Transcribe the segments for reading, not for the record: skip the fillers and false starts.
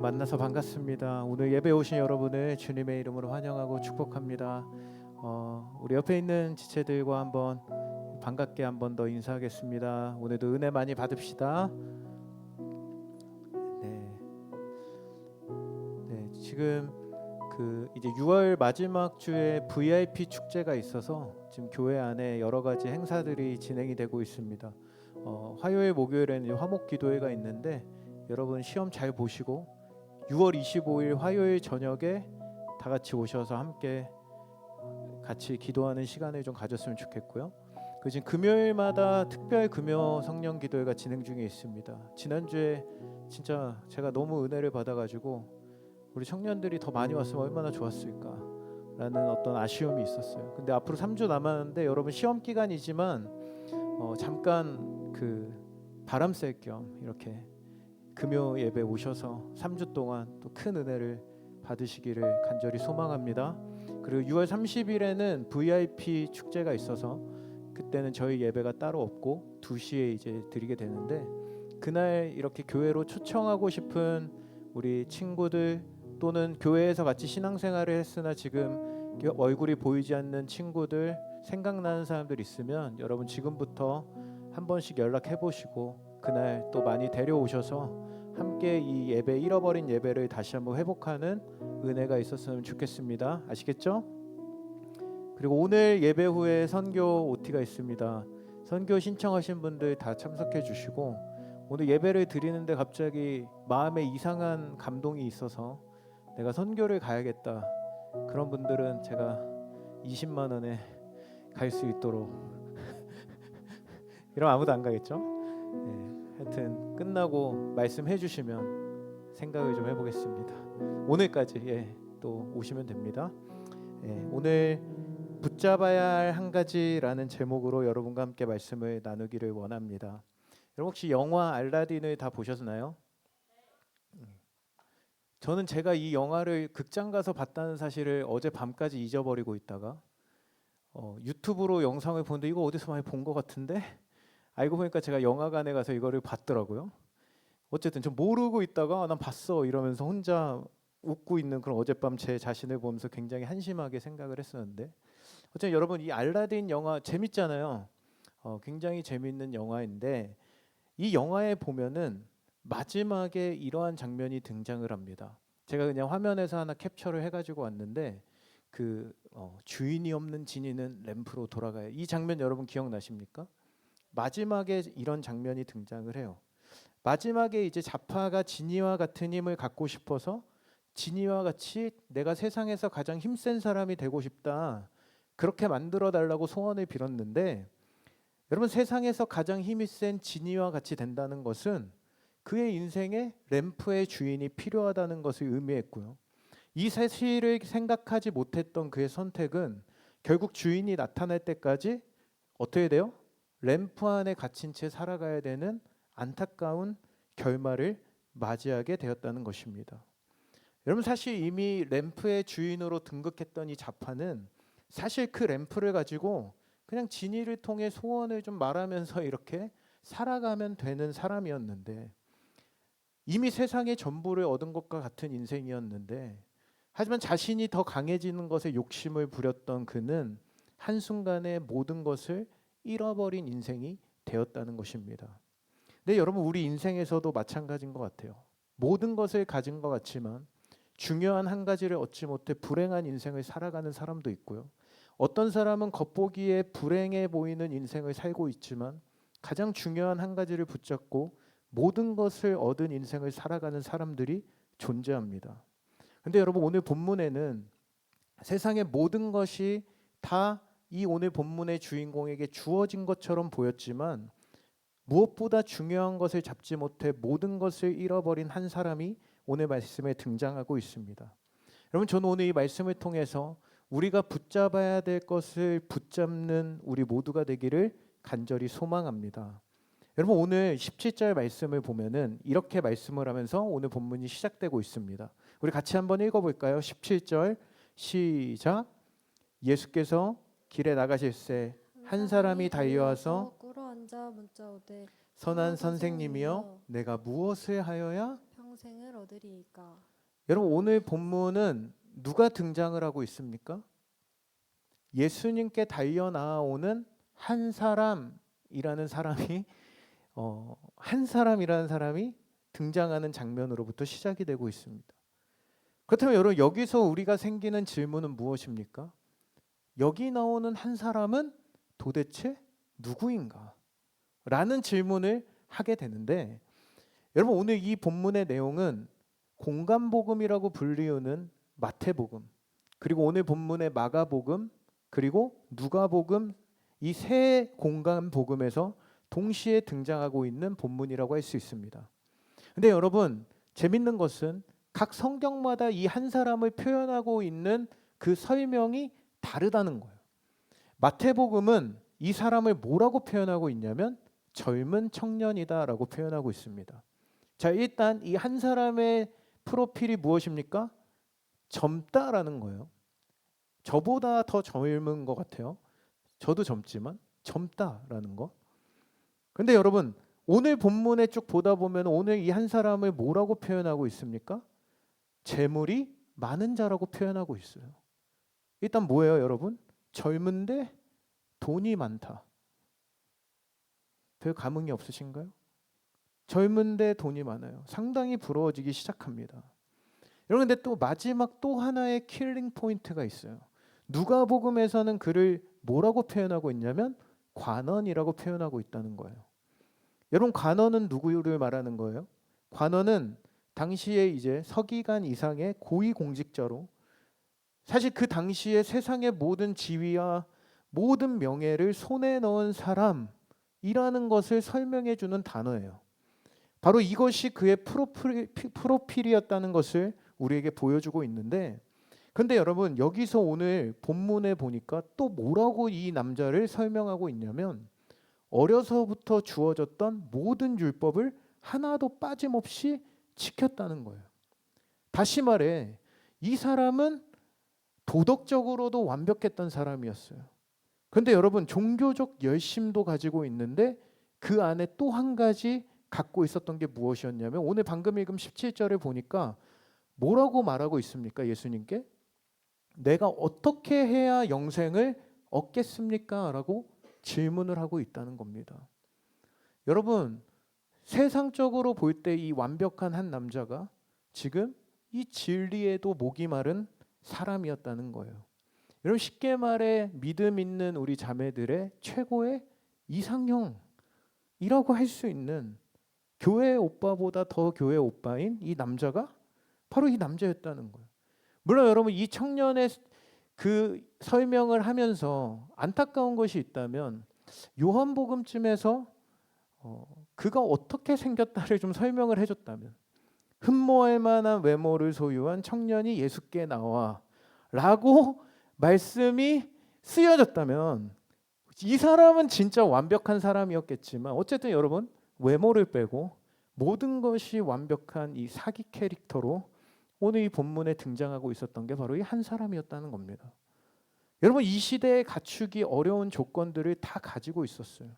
만나서 반갑습니다. 오늘 예배 오신 여러분을 주님의 이름으로 환영하고 축복합니다. 우리 옆에 있는 지체들과 한번 반갑게 한번 더 인사하겠습니다. 오늘도 은혜 많이 받읍시다. 네, 지금 이제 6월 마지막 주에 VIP 축제가 있어서 지금 교회 안에 여러 가지 행사들이 진행이 되고 있습니다. 화요일, 목요일에는 화목 기도회가 있는데 여러분 시험 잘 보시고 6월 25일 화요일 저녁에 다 같이 오셔서 함께 같이 기도하는 시간을 좀 가졌으면 좋겠고요. 지금 금요일마다 특별 금요 성령 기도회가 진행 중에 있습니다. 지난주에 진짜 제가 너무 은혜를 받아가지고 우리 청년들이 더 많이 왔으면 얼마나 좋았을까라는 어떤 아쉬움이 있었어요. 근데 앞으로 3주 남았는데 여러분 시험 기간이지만 잠깐 바람 쐴 겸 이렇게 금요 예배 오셔서 3주 동안 또 큰 은혜를 받으시기를 간절히 소망합니다. 그리고 6월 30일에는 VIP 축제가 있어서 그때는 저희 예배가 따로 없고 2시에 이제 드리게 되는데 그날 이렇게 교회로 초청하고 싶은 우리 친구들 또는 교회에서 같이 신앙생활을 했으나 지금 얼굴이 보이지 않는 친구들 생각나는 사람들 있으면 여러분 지금부터 한 번씩 연락해 보시고 그날 또 많이 데려오셔서 함께 이 예배 잃어버린 예배를 다시 한번 회복하는 은혜가 있었으면 좋겠습니다. 아시겠죠? 그리고 오늘 예배 후에 선교 OT가 있습니다. 선교 신청하신 분들 다 참석해 주시고 오늘 예배를 드리는데 갑자기 마음에 이상한 감동이 있어서 내가 선교를 가야겠다. 그런 분들은 제가 20만 원에 갈 수 있도록 이러면 아무도 안 가겠죠? 네, 하여튼 끝나고 말씀해 주시면 생각을 좀 해보겠습니다. 오늘까지 또 오시면 됩니다. 오늘 붙잡아야 할 한 가지라는 제목으로 여러분과 함께 말씀을 나누기를 원합니다. 여러분 혹시 영화 알라딘을 다 보셨나요? 저는 제가 이 영화를 극장 가서 봤다는 사실을 어제 밤까지 잊어버리고 있다가 유튜브로 영상을 보는데 이거 어디서 많이 본 것 같은데 알고 보니까 제가 영화관에 가서 이거를 봤더라고요. 어쨌든 좀 모르고 있다가 난 봤어 이러면서 혼자 웃고 있는 그런 어젯밤 제 자신을 보면서 굉장히 한심하게 생각을 했었는데 어쨌든 여러분 이 알라딘 영화 재밌잖아요. 굉장히 재밌는 영화인데 이 영화에 보면은 마지막에 이러한 장면이 등장을 합니다. 제가 그냥 화면에서 하나 캡처를 해가지고 왔는데 주인이 없는 지니는 램프로 돌아가요. 이 장면 여러분 기억나십니까? 마지막에 이런 장면이 등장을 해요. 마지막에 이제 자파가 지니와 같은 힘을 갖고 싶어서 지니와 같이 내가 세상에서 가장 힘센 사람이 되고 싶다. 그렇게 만들어 달라고 소원을 빌었는데 여러분 세상에서 가장 힘이 센 지니와 같이 된다는 것은 그의 인생에 램프의 주인이 필요하다는 것을 의미했고요. 이 사실을 생각하지 못했던 그의 선택은 결국 주인이 나타날 때까지 어떻게 돼요? 램프 안에 갇힌 채 살아가야 되는 안타까운 결말을 맞이하게 되었다는 것입니다. 여러분 사실 이미 램프의 주인으로 등극했던 이 자파는 사실 그 램프를 가지고 그냥 진이를 통해 소원을 좀 말하면서 이렇게 살아가면 되는 사람이었는데 이미 세상의 전부를 얻은 것과 같은 인생이었는데 하지만 자신이 더 강해지는 것에 욕심을 부렸던 그는 한순간에 모든 것을 잃어버린 인생이 되었다는 것입니다. 근데 여러분 우리 인생에서도 마찬가지인 것 같아요. 모든 것을 가진 것 같지만 중요한 한 가지를 얻지 못해 불행한 인생을 살아가는 사람도 있고요. 어떤 사람은 겉보기에 불행해 보이는 인생을 살고 있지만 가장 중요한 한 가지를 붙잡고 모든 것을 얻은 인생을 살아가는 사람들이 존재합니다. 근데 여러분 오늘 본문에는 세상의 모든 것이 다 이 오늘 본문의 주인공에게 주어진 것처럼 보였지만 무엇보다 중요한 것을 잡지 못해 모든 것을 잃어버린 한 사람이 오늘 말씀에 등장하고 있습니다. 여러분 저는 오늘 이 말씀을 통해서 우리가 붙잡아야 될 것을 붙잡는 우리 모두가 되기를 간절히 소망합니다. 여러분 오늘 17절 말씀을 보면은 이렇게 말씀을 하면서 오늘 본문이 시작되고 있습니다. 우리 같이 한번 읽어볼까요? 17절 시작. 예수께서 길에 나가실새 한 사람이 달려와서 꿇어 앉아 묻자오되 선한 선생님이여 내가 무엇을 하여야 영생을 얻으리이까. 여러분 오늘 본문은 누가 등장을 하고 있습니까? 예수님께 달려 나아오는 한 사람이라는 사람이 한 사람이라는 사람이 등장하는 장면으로부터 시작이 되고 있습니다. 그렇다면 여러분 여기서 우리가 생기는 질문은 무엇입니까? 여기 나오는 한 사람은 도대체 누구인가? 라는 질문을 하게 되는데 여러분 오늘 이 본문의 내용은 공간복음이라고 불리우는 마태복음 그리고 오늘 본문의 마가복음 그리고 누가복음 이 세 공간복음에서 동시에 등장하고 있는 본문이라고 할 수 있습니다. 근데 여러분 재밌는 것은 각 성경마다 이 한 사람을 표현하고 있는 그 설명이 다르다는 거예요. 마태복음은 이 사람을 뭐라고 표현하고 있냐면 젊은 청년이다라고 표현하고 있습니다. 자, 일단 이 한 사람의 프로필이 무엇입니까? 젊다라는 거예요. 저보다 더 젊은 것 같아요. 저도 젊지만 젊다라는 거. 근데 여러분 오늘 본문에 쭉 보다 보면 오늘 이 한 사람을 뭐라고 표현하고 있습니까? 재물이 많은 자라고 표현하고 있어요. 일단 뭐예요, 여러분? 젊은데 돈이 많다. 별 감흥이 없으신가요? 젊은데 돈이 많아요. 상당히 부러워지기 시작합니다. 여러분 근데 또 마지막 또 하나의 킬링 포인트가 있어요. 누가복음에서는 그를 뭐라고 표현하고 있냐면 관원이라고 표현하고 있다는 거예요. 여러분 관원은 누구를 말하는 거예요? 관원은 당시에 이제 서기관 이상의 고위 공직자로 사실 그 당시에 세상의 모든 지위와 모든 명예를 손에 넣은 사람이라는 것을 설명해 주는 단어예요. 바로 이것이 그의 프로필이었다는 것을 우리에게 보여주고 있는데 근데 여러분 여기서 오늘 본문에 보니까 또 뭐라고 이 남자를 설명하고 있냐면 어려서부터 주어졌던 모든 율법을 하나도 빠짐없이 지켰다는 거예요. 다시 말해 이 사람은 도덕적으로도 완벽했던 사람이었어요. 근데 여러분 종교적 열심도 가지고 있는데 그 안에 또 한 가지 갖고 있었던 게 무엇이었냐면 오늘 방금 읽은 17절을 보니까 뭐라고 말하고 있습니까? 예수님께 내가 어떻게 해야 영생을 얻겠습니까? 라고 질문을 하고 있다는 겁니다. 여러분 세상적으로 볼 때 이 완벽한 한 남자가 지금 이 진리에도 목이 마른 사람이었다는 거예요. 여러분 쉽게 말해 믿음 있는 우리 자매들의 최고의 이상형이라고 할 수 있는 교회 오빠보다 더 교회 오빠인 이 남자가 바로 이 남자였다는 거예요. 물론 여러분 이 청년의 그 설명을 하면서 안타까운 것이 있다면 요한복음쯤에서 그가 어떻게 생겼다를 좀 설명을 해줬다면 흠모할 만한 외모를 소유한 청년이 예수께 나와 라고 말씀이 쓰여졌다면 이 사람은 진짜 완벽한 사람이었겠지만 어쨌든 여러분 외모를 빼고 모든 것이 완벽한 이 사기 캐릭터로 오늘 이 본문에 등장하고 있었던 게 바로 이 한 사람이었다는 겁니다. 여러분 이 시대에 갖추기 어려운 조건들을 다 가지고 있었어요.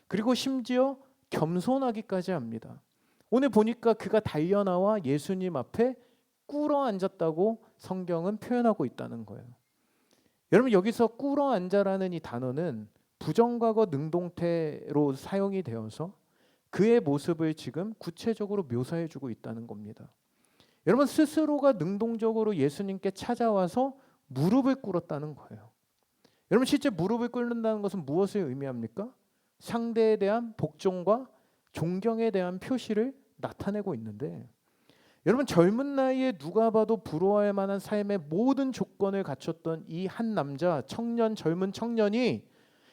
그리고 심지어 겸손하기까지 합니다. 오늘 보니까 그가 달려나와 예수님 앞에 꿇어 앉았다고 성경은 표현하고 있다는 거예요. 여러분 여기서 꿇어 앉아라는 이 단어는 부정과거 능동태로 사용이 되어서 그의 모습을 지금 구체적으로 묘사해주고 있다는 겁니다. 여러분 스스로가 능동적으로 예수님께 찾아와서 무릎을 꿇었다는 거예요. 여러분 실제 무릎을 꿇는다는 것은 무엇을 의미합니까? 상대에 대한 복종과 존경에 대한 표시를 나타내고 있는데 여러분 젊은 나이에 누가 봐도 부러워할 만한 삶의 모든 조건을 갖췄던 이 한 남자 청년 젊은 청년이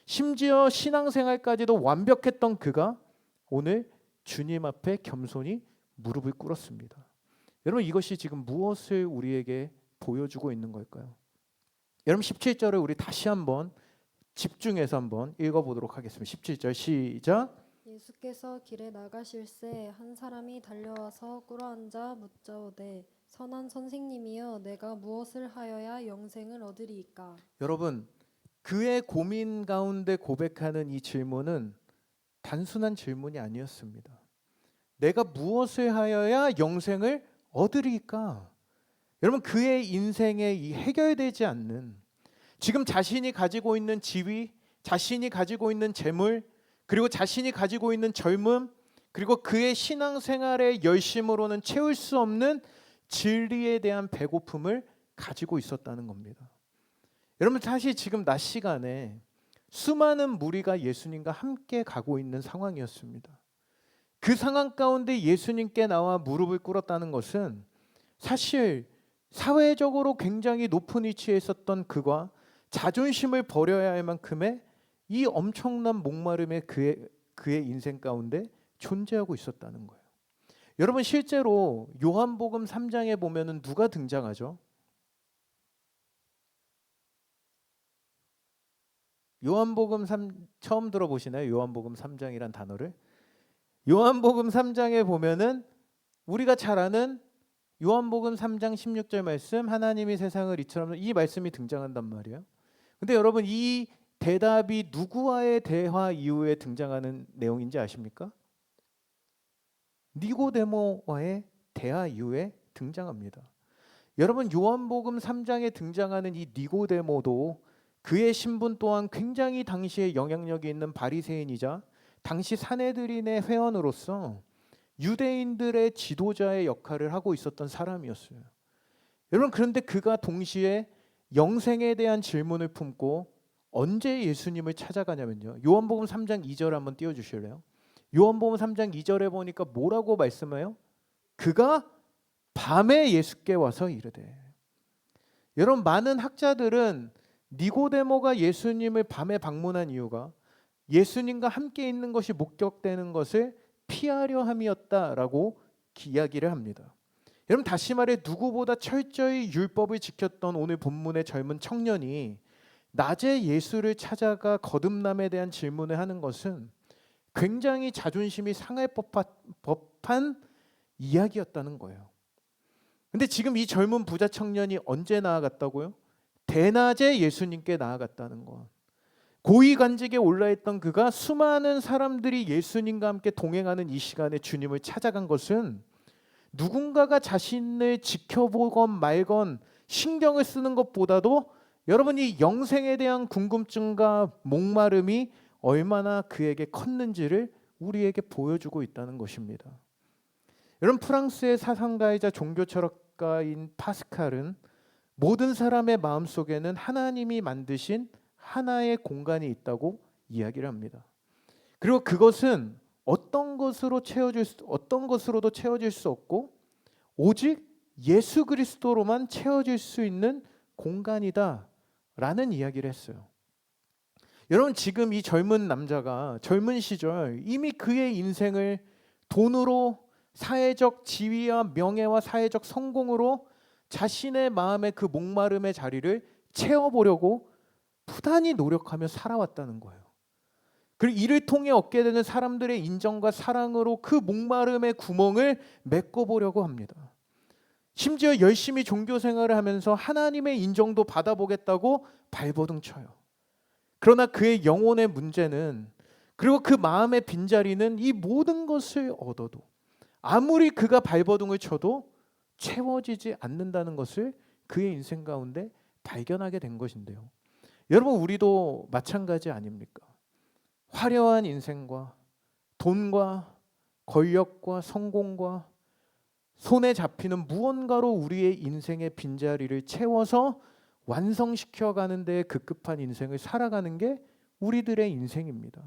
심지어 신앙생활까지도 완벽했던 그가 오늘 주님 앞에 겸손히 무릎을 꿇었습니다. 여러분 이것이 지금 무엇을 우리에게 보여주고 있는 걸까요? 여러분 17절을 우리 다시 한번 집중해서 한번 읽어보도록 하겠습니다. 17절 시작. 예수께서 길에 나가실새 한 사람이 달려와서 꿇어앉아 묻자오되 선한 선생님이여 내가 무엇을 하여야 영생을 얻으리이까. 여러분 그의 고민 가운데 고백하는 이 질문은 단순한 질문이 아니었습니다. 내가 무엇을 하여야 영생을 얻으리까? 여러분, 그의 인생에 이 해결되지 않는, 지금 자신이 가지고 있는 지위, 자신이 가지고 있는 재물, 그리고 자신이 가지고 있는 젊음, 그리고 그의 신앙생활의 열심으로는 채울 수 없는 진리에 대한 배고픔을 가지고 있었다는 겁니다. 여러분, 사실 지금 낮 시간에 수많은 무리가 예수님과 함께 가고 있는 상황이었습니다. 그 상황 가운데 예수님께 나와 무릎을 꿇었다는 것은 사실 사회적으로 굉장히 높은 위치에 있었던 그가 자존심을 버려야 할 만큼의 이 엄청난 목마름의 그의 인생 가운데 존재하고 있었다는 거예요. 여러분, 실제로 요한복음 3장에 보면은 누가 등장하죠? 요한복음 3 처음 들어보시나요? 요한복음 3장이란 단어를? 요한복음 3장에 보면은 우리가 잘 아는 요한복음 3장 16절 말씀, 하나님이 세상을 이처럼, 이 말씀이 등장한단 말이에요. 근데 여러분, 이 대답이 누구와의 대화 이후에 등장하는 내용인지 아십니까? 니고데모와의 대화 이후에 등장합니다. 여러분, 요한복음 3장에 등장하는 이 니고데모도 그의 신분 또한 굉장히 당시에 영향력이 있는 바리새인이자 당시 산헤드린의 회원으로서 유대인들의 지도자의 역할을 하고 있었던 사람이었어요. 여러분, 그런데 그가 동시에 영생에 대한 질문을 품고 언제 예수님을 찾아가냐면요. 요한복음 3장 2절 한번 띄워주실래요? 요한복음 3장 2절에 보니까 뭐라고 말씀해요? 그가 밤에 예수께 와서 이르되. 여러분, 많은 학자들은 니고데모가 예수님을 밤에 방문한 이유가 예수님과 함께 있는 것이 목격되는 것을 피하려 함이었다라고 이야기를 합니다. 여러분, 다시 말해 누구보다 철저히 율법을 지켰던 오늘 본문의 젊은 청년이 낮에 예수를 찾아가 거듭남에 대한 질문을 하는 것은 굉장히 자존심이 상할 법한 이야기였다는 거예요. 근데 지금 이 젊은 부자 청년이 언제 나아갔다고요? 대낮에 예수님께 나아갔다는 것. 고위관직에 올라있던 그가 수많은 사람들이 예수님과 함께 동행하는 이 시간에 주님을 찾아간 것은 누군가가 자신을 지켜보건 말건 신경을 쓰는 것보다도 여러분이 영생에 대한 궁금증과 목마름이 얼마나 그에게 컸는지를 우리에게 보여주고 있다는 것입니다. 여러분, 프랑스의 사상가이자 종교 철학가인 파스칼은 모든 사람의 마음속에는 하나님이 만드신 하나의 공간이 있다고 이야기를 합니다. 그리고 그것은 어떤 것으로도 채워질 수 없고 오직 예수 그리스도로만 채워질 수 있는 공간이다라는 이야기를 했어요. 여러분, 지금 이 젊은 남자가 젊은 시절 이미 그의 인생을 돈으로, 사회적 지위와 명예와 사회적 성공으로 자신의 마음의 그 목마름의 자리를 채워보려고 부단히 노력하며 살아왔다는 거예요. 그리고 이를 통해 얻게 되는 사람들의 인정과 사랑으로 그 목마름의 구멍을 메꿔보려고 합니다. 심지어 열심히 종교 생활을 하면서 하나님의 인정도 받아보겠다고 발버둥 쳐요. 그러나 그의 영혼의 문제는, 그리고 그 마음의 빈자리는 이 모든 것을 얻어도 아무리 그가 발버둥을 쳐도 채워지지 않는다는 것을 그의 인생 가운데 발견하게 된 것인데요. 여러분, 우리도 마찬가지 아닙니까? 화려한 인생과 돈과 권력과 성공과 손에 잡히는 무언가로 우리의 인생의 빈자리를 채워서 완성시켜 가는 데 급급한 인생을 살아가는 게 우리들의 인생입니다.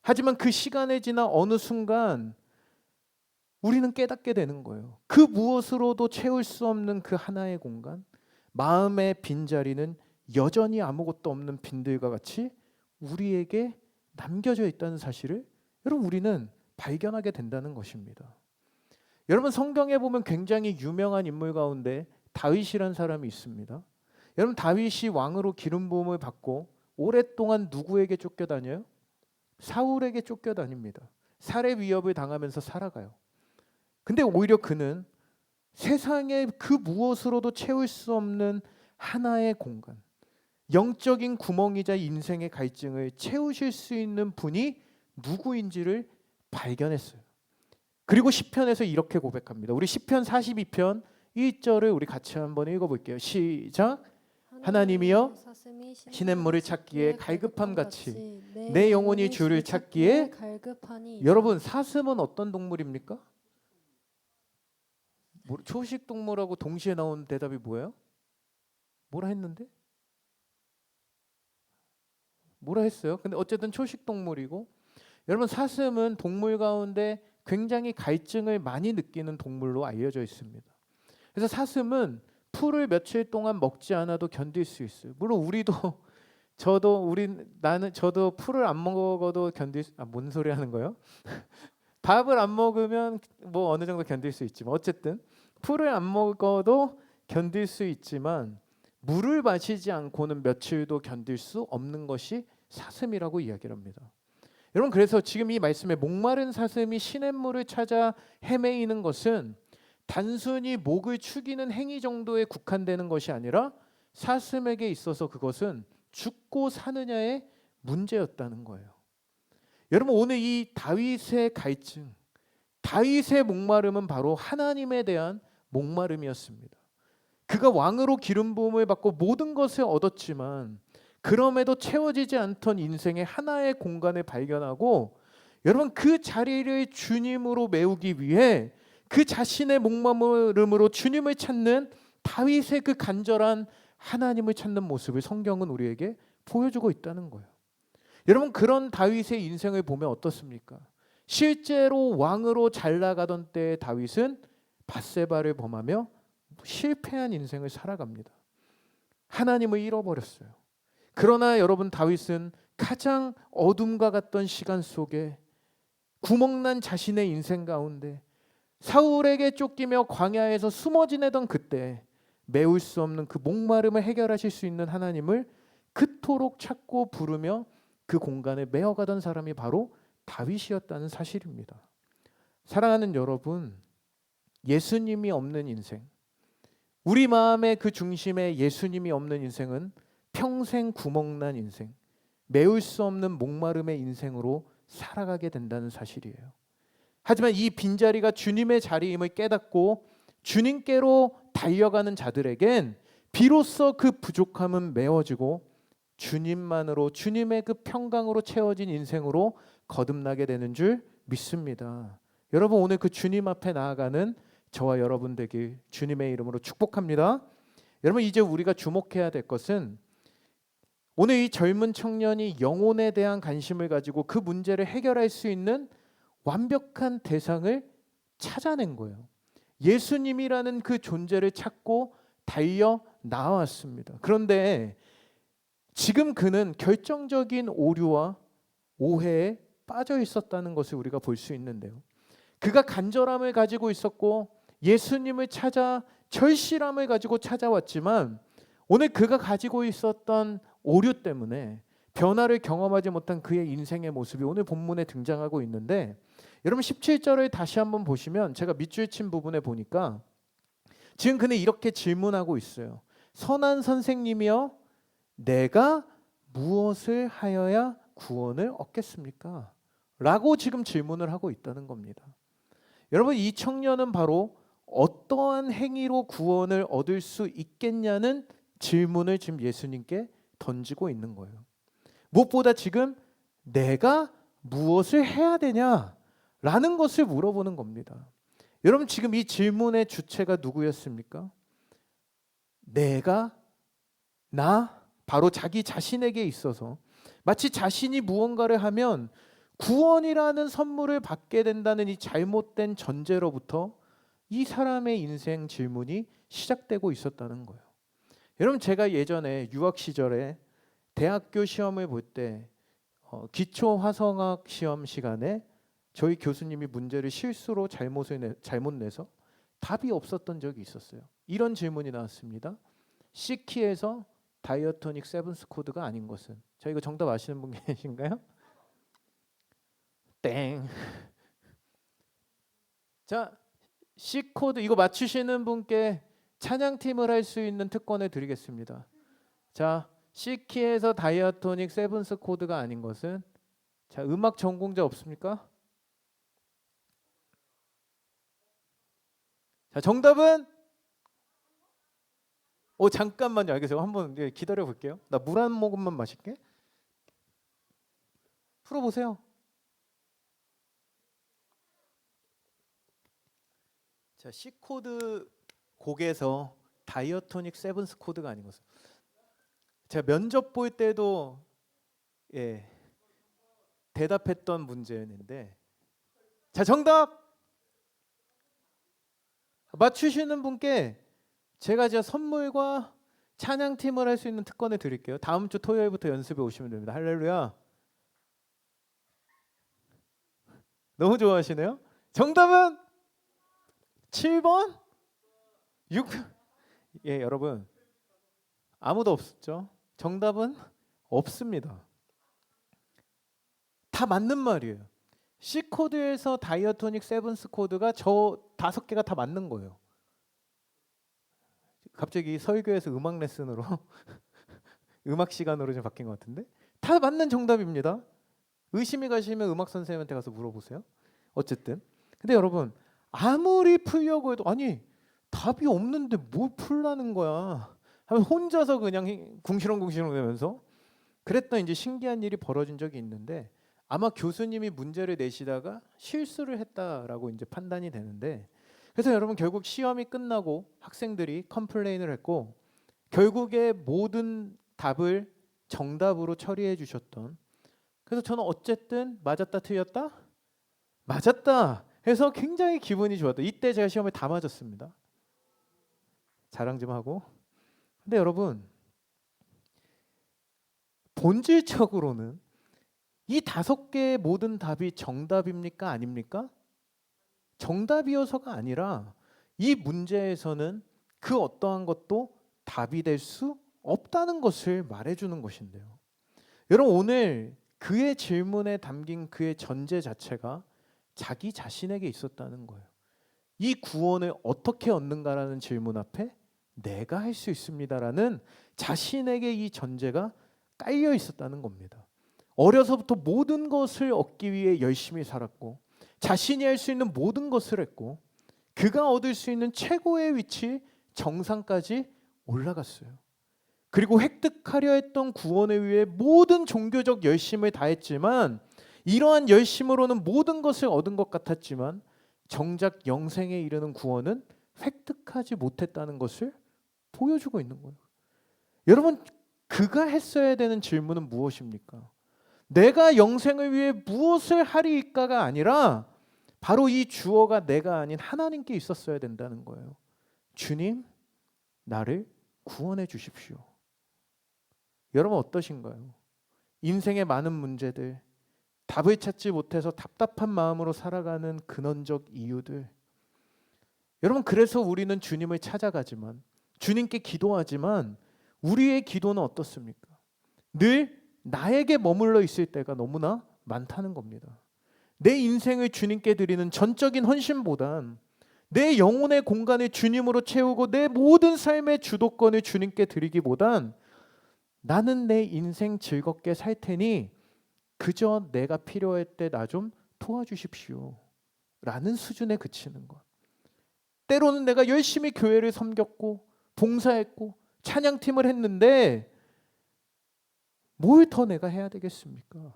하지만 그 시간이 지나 어느 순간 우리는 깨닫게 되는 거예요. 그 무엇으로도 채울 수 없는 그 하나의 공간, 마음의 빈자리는 여전히 아무것도 없는 빈들과 같이 우리에게 남겨져 있다는 사실을 여러분, 우리는 발견하게 된다는 것입니다. 여러분, 성경에 보면 굉장히 유명한 인물 가운데 다윗이라는 사람이 있습니다. 여러분, 다윗이 왕으로 기름 부음을 받고 오랫동안 누구에게 쫓겨다녀요? 사울에게 쫓겨다닙니다. 살해 위협을 당하면서 살아가요. 근데 오히려 그는 세상의 그 무엇으로도 채울 수 없는 하나의 공간, 영적인 구멍이자 인생의 갈증을 채우실 수 있는 분이 누구인지를 발견했어요. 그리고 시편에서 이렇게 고백합니다. 우리 시편 42편 1절을 우리 같이 한번 읽어볼게요. 시작. 하나님이여 시냇물을 찾기에 갈급함 같이 내 영혼이 주를 찾기에. 갈급하니. 여러분, 사슴은 어떤 동물입니까? 초식 동물하고 동시에 나온 대답이 뭐예요? 뭐라 했는데? 뭐라 했어요? 근데 어쨌든 초식 동물이고, 여러분 사슴은 동물 가운데 굉장히 갈증을 많이 느끼는 동물로 알려져 있습니다. 그래서 사슴은 풀을 며칠 동안 먹지 않아도 견딜 수 있어요. 물론 우리도 저도 풀을 안 먹어도 뭔 소리 하는 거예요? 밥을 안 먹으면 뭐 어느 정도 견딜 수 있지만, 어쨌든 풀을 안 먹어도 견딜 수 있지만 물을 마시지 않고는 며칠도 견딜 수 없는 것이 사슴이라고 이야기를 합니다. 여러분, 그래서 지금 이 말씀에 목마른 사슴이 시냇물을 찾아 헤매이는 것은 단순히 목을 축이는 행위 정도에 국한되는 것이 아니라 사슴에게 있어서 그것은 죽고 사느냐의 문제였다는 거예요. 여러분, 오늘 이 다윗의 갈증, 다윗의 목마름은 바로 하나님에 대한 목마름이었습니다. 그가 왕으로 기름 부음을 받고 모든 것을 얻었지만 그럼에도 채워지지 않던 인생의 하나의 공간을 발견하고, 여러분 그 자리를 주님으로 메우기 위해 그 자신의 목마름으로 주님을 찾는 다윗의 그 간절한 하나님을 찾는 모습을 성경은 우리에게 보여주고 있다는 거예요. 여러분, 그런 다윗의 인생을 보면 어떻습니까? 실제로 왕으로 잘 나가던 때의 다윗은 밧세바를 범하며 실패한 인생을 살아갑니다. 하나님을 잃어버렸어요. 그러나 여러분, 다윗은 가장 어둠과 같던 시간 속에 구멍난 자신의 인생 가운데 사울에게 쫓기며 광야에서 숨어 지내던 그때 메울 수 없는 그 목마름을 해결하실 수 있는 하나님을 그토록 찾고 부르며 그 공간에 메어가던 사람이 바로 다윗이었다는 사실입니다. 사랑하는 여러분, 예수님이 없는 인생, 우리 마음의 그 중심에 예수님이 없는 인생은 평생 구멍난 인생, 메울 수 없는 목마름의 인생으로 살아가게 된다는 사실이에요. 하지만 이 빈자리가 주님의 자리임을 깨닫고 주님께로 달려가는 자들에겐 비로소 그 부족함은 메워지고 주님만으로, 주님의 그 평강으로 채워진 인생으로 거듭나게 되는 줄 믿습니다. 여러분, 오늘 그 주님 앞에 나아가는 저와 여러분 되길 주님의 이름으로 축복합니다. 여러분, 이제 우리가 주목해야 될 것은 오늘 이 젊은 청년이 영혼에 대한 관심을 가지고 그 문제를 해결할 수 있는 완벽한 대상을 찾아낸 거예요. 예수님이라는 그 존재를 찾고 달려 나왔습니다. 그런데 지금 그는 결정적인 오류와 오해에 빠져 있었다는 것을 우리가 볼 수 있는데요. 그가 간절함을 가지고 있었고 예수님을 찾아 절실함을 가지고 찾아왔지만 오늘 그가 가지고 있었던 오류 때문에 변화를 경험하지 못한 그의 인생의 모습이 오늘 본문에 등장하고 있는데, 여러분 17절을 다시 한번 보시면 제가 밑줄 친 부분에 보니까 지금 그는 이렇게 질문하고 있어요. 선한 선생님이여, 내가 무엇을 하여야 구원을 얻겠습니까? 라고 지금 질문을 하고 있다는 겁니다. 여러분, 이 청년은 바로 어떠한 행위로 구원을 얻을 수 있겠냐는 질문을 지금 예수님께 던지고 있는 거예요. 무엇보다 지금 내가 무엇을 해야 되냐라는 것을 물어보는 겁니다. 여러분, 지금 이 질문의 주체가 누구였습니까? 바로 자기 자신에게 있어서 마치 자신이 무언가를 하면 구원이라는 선물을 받게 된다는 이 잘못된 전제로부터 이 사람의 인생 질문이 시작되고 있었다는 거예요. 여러분, 제가 예전에 유학 시절에 대학교 시험을 볼 때 기초 화성학 시험 시간에 저희 교수님이 문제를 실수로 잘못 내서 답이 없었던 적이 있었어요. 이런 질문이 나왔습니다. C키에서 다이어토닉 세븐스 코드가 아닌 것은? 저 이거 정답 아시는 분 계신가요? 땡. 자, C 코드 이거 맞추시는 분께 찬양팀을 할 수 있는 특권을 드리겠습니다. 자, C키에서 다이아토닉 세븐스 코드가 아닌 것은? 자, 음악 전공자 없습니까? 자, 정답은 잠깐만요. 알겠어요. 한번 기다려 볼게요. 나 물 한 모금만 마실게. 풀어보세요. 자, C 코드 곡에서 다이어토닉 세븐스 코드가 아닌 것은 제가 면접 볼 때도 대답했던 문제였는데, 자, 정답 맞추시는 분께 제가 선물과 찬양팀을 할 수 있는 특권을 드릴게요. 다음 주 토요일부터 연습에 오시면 됩니다. 할렐루야. 너무 좋아하시네요. 정답은 7번? 6번? 여러분 아무도 없었죠? 정답은 없습니다. 다 맞는 말이에요. C 코드에서 다이어토닉 세븐스 코드가 저 5개가 다 맞는 거예요. 갑자기 설교에서 음악 레슨으로 음악 시간으로 좀 바뀐 것 같은데 다 맞는 정답입니다. 의심이 가시면 음악 선생님한테 가서 물어보세요. 어쨌든 근데 여러분 아무리 풀려고 해도 아니 답이 없는데 뭘 풀라는 거야 하면 혼자서 그냥 궁시렁궁시렁 되면서 그랬던 이제 신기한 일이 벌어진 적이 있는데, 아마 교수님이 문제를 내시다가 실수를 했다라고 이제 판단이 되는데, 그래서 여러분 결국 시험이 끝나고 학생들이 컴플레인을 했고 결국에 모든 답을 정답으로 처리해 주셨던, 그래서 저는 어쨌든 맞았다 틀렸다? 맞았다 해서 굉장히 기분이 좋았다. 이때 제가 시험에 다 맞았습니다. 자랑 좀 하고. 근데 여러분 본질적으로는 이 5개의 모든 답이 정답입니까? 아닙니까? 정답이어서가 아니라 이 문제에서는 그 어떠한 것도 답이 될 수 없다는 것을 말해주는 것인데요. 여러분 오늘 그의 질문에 담긴 그의 전제 자체가 자기 자신에게 있었다는 거예요. 이 구원을 어떻게 얻는가라는 질문 앞에 내가 할 수 있습니다라는 자신에게 이 전제가 깔려 있었다는 겁니다. 어려서부터 모든 것을 얻기 위해 열심히 살았고 자신이 할 수 있는 모든 것을 했고 그가 얻을 수 있는 최고의 위치 정상까지 올라갔어요. 그리고 획득하려 했던 구원을 위해 모든 종교적 열심을 다했지만 이러한 열심으로는 모든 것을 얻은 것 같았지만 정작 영생에 이르는 구원은 획득하지 못했다는 것을 보여주고 있는 거예요. 여러분 그가 했어야 되는 질문은 무엇입니까? 내가 영생을 위해 무엇을 하리이까가 아니라 바로 이 주어가 내가 아닌 하나님께 있었어야 된다는 거예요. 주님, 나를 구원해 주십시오. 여러분 어떠신가요? 인생의 많은 문제들, 답을 찾지 못해서 답답한 마음으로 살아가는 근원적 이유들. 여러분 그래서 우리는 주님을 찾아가지만, 주님께 기도하지만 우리의 기도는 어떻습니까? 늘 나에게 머물러 있을 때가 너무나 많다는 겁니다. 내 인생을 주님께 드리는 전적인 헌신보단 내 영혼의 공간을 주님으로 채우고 내 모든 삶의 주도권을 주님께 드리기보단 나는 내 인생 즐겁게 살 테니 그저 내가 필요할 때 나 좀 도와주십시오 라는 수준에 그치는 것. 때로는 내가 열심히 교회를 섬겼고 봉사했고 찬양팀을 했는데 뭘 더 내가 해야 되겠습니까?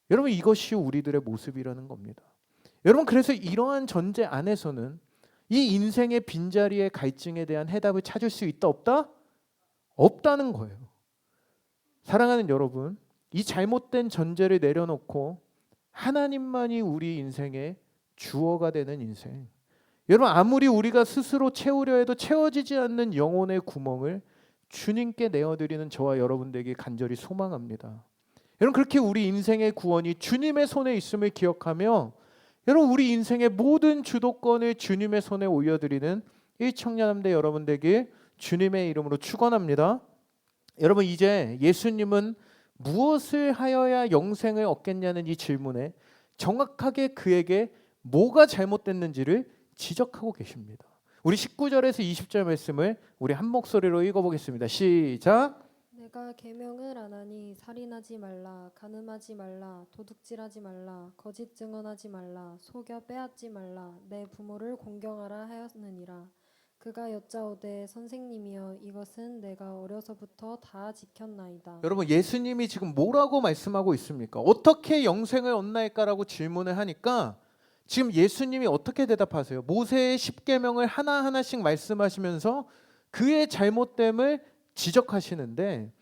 여러분 이것이 우리들의 모습이라는 겁니다. 여러분 그래서 이러한 전제 안에서는 이 인생의 빈자리의 갈증에 대한 해답을 찾을 수 있다 없다? 없다는 거예요. 사랑하는 여러분, 이 잘못된 전제를 내려놓고 하나님만이 우리 인생의 주어가 되는 인생, 여러분 아무리 우리가 스스로 채우려 해도 채워지지 않는 영혼의 구멍을 주님께 내어드리는 저와 여러분들에게 간절히 소망합니다. 여러분 그렇게 우리 인생의 구원이 주님의 손에 있음을 기억하며 여러분 우리 인생의 모든 주도권을 주님의 손에 올려드리는 일청년함대 여러분들에게 주님의 이름으로 축원합니다. 여러분 이제 예수님은 무엇을 하여야 영생을 얻겠냐는 이 질문에 정확하게 그에게 뭐가 잘못됐는지를 지적하고 계십니다. 우리 19절에서 20절 말씀을 우리 한 목소리로 읽어보겠습니다. 시작. 그가 계명을 안 하니 살인하지 말라, 간음하지 말라, 도둑질하지 말라, 거짓 증언하지 말라, 속여 빼앗지 말라, 내 부모를 공경하라 하였느니라. 그가 여짜오되 선생님이여 이것은 내가 어려서부터 다 지켰나이다. 여러분 예수님이 지금 뭐라고 말씀하고 있습니까? 어떻게 영생을 얻나이까라고 질문을 하니까 지금 예수님이 어떻게 대답하세요? 모세의 10계명을 하나하나씩 말씀하시면서 그의 잘못됨을 지적하시는데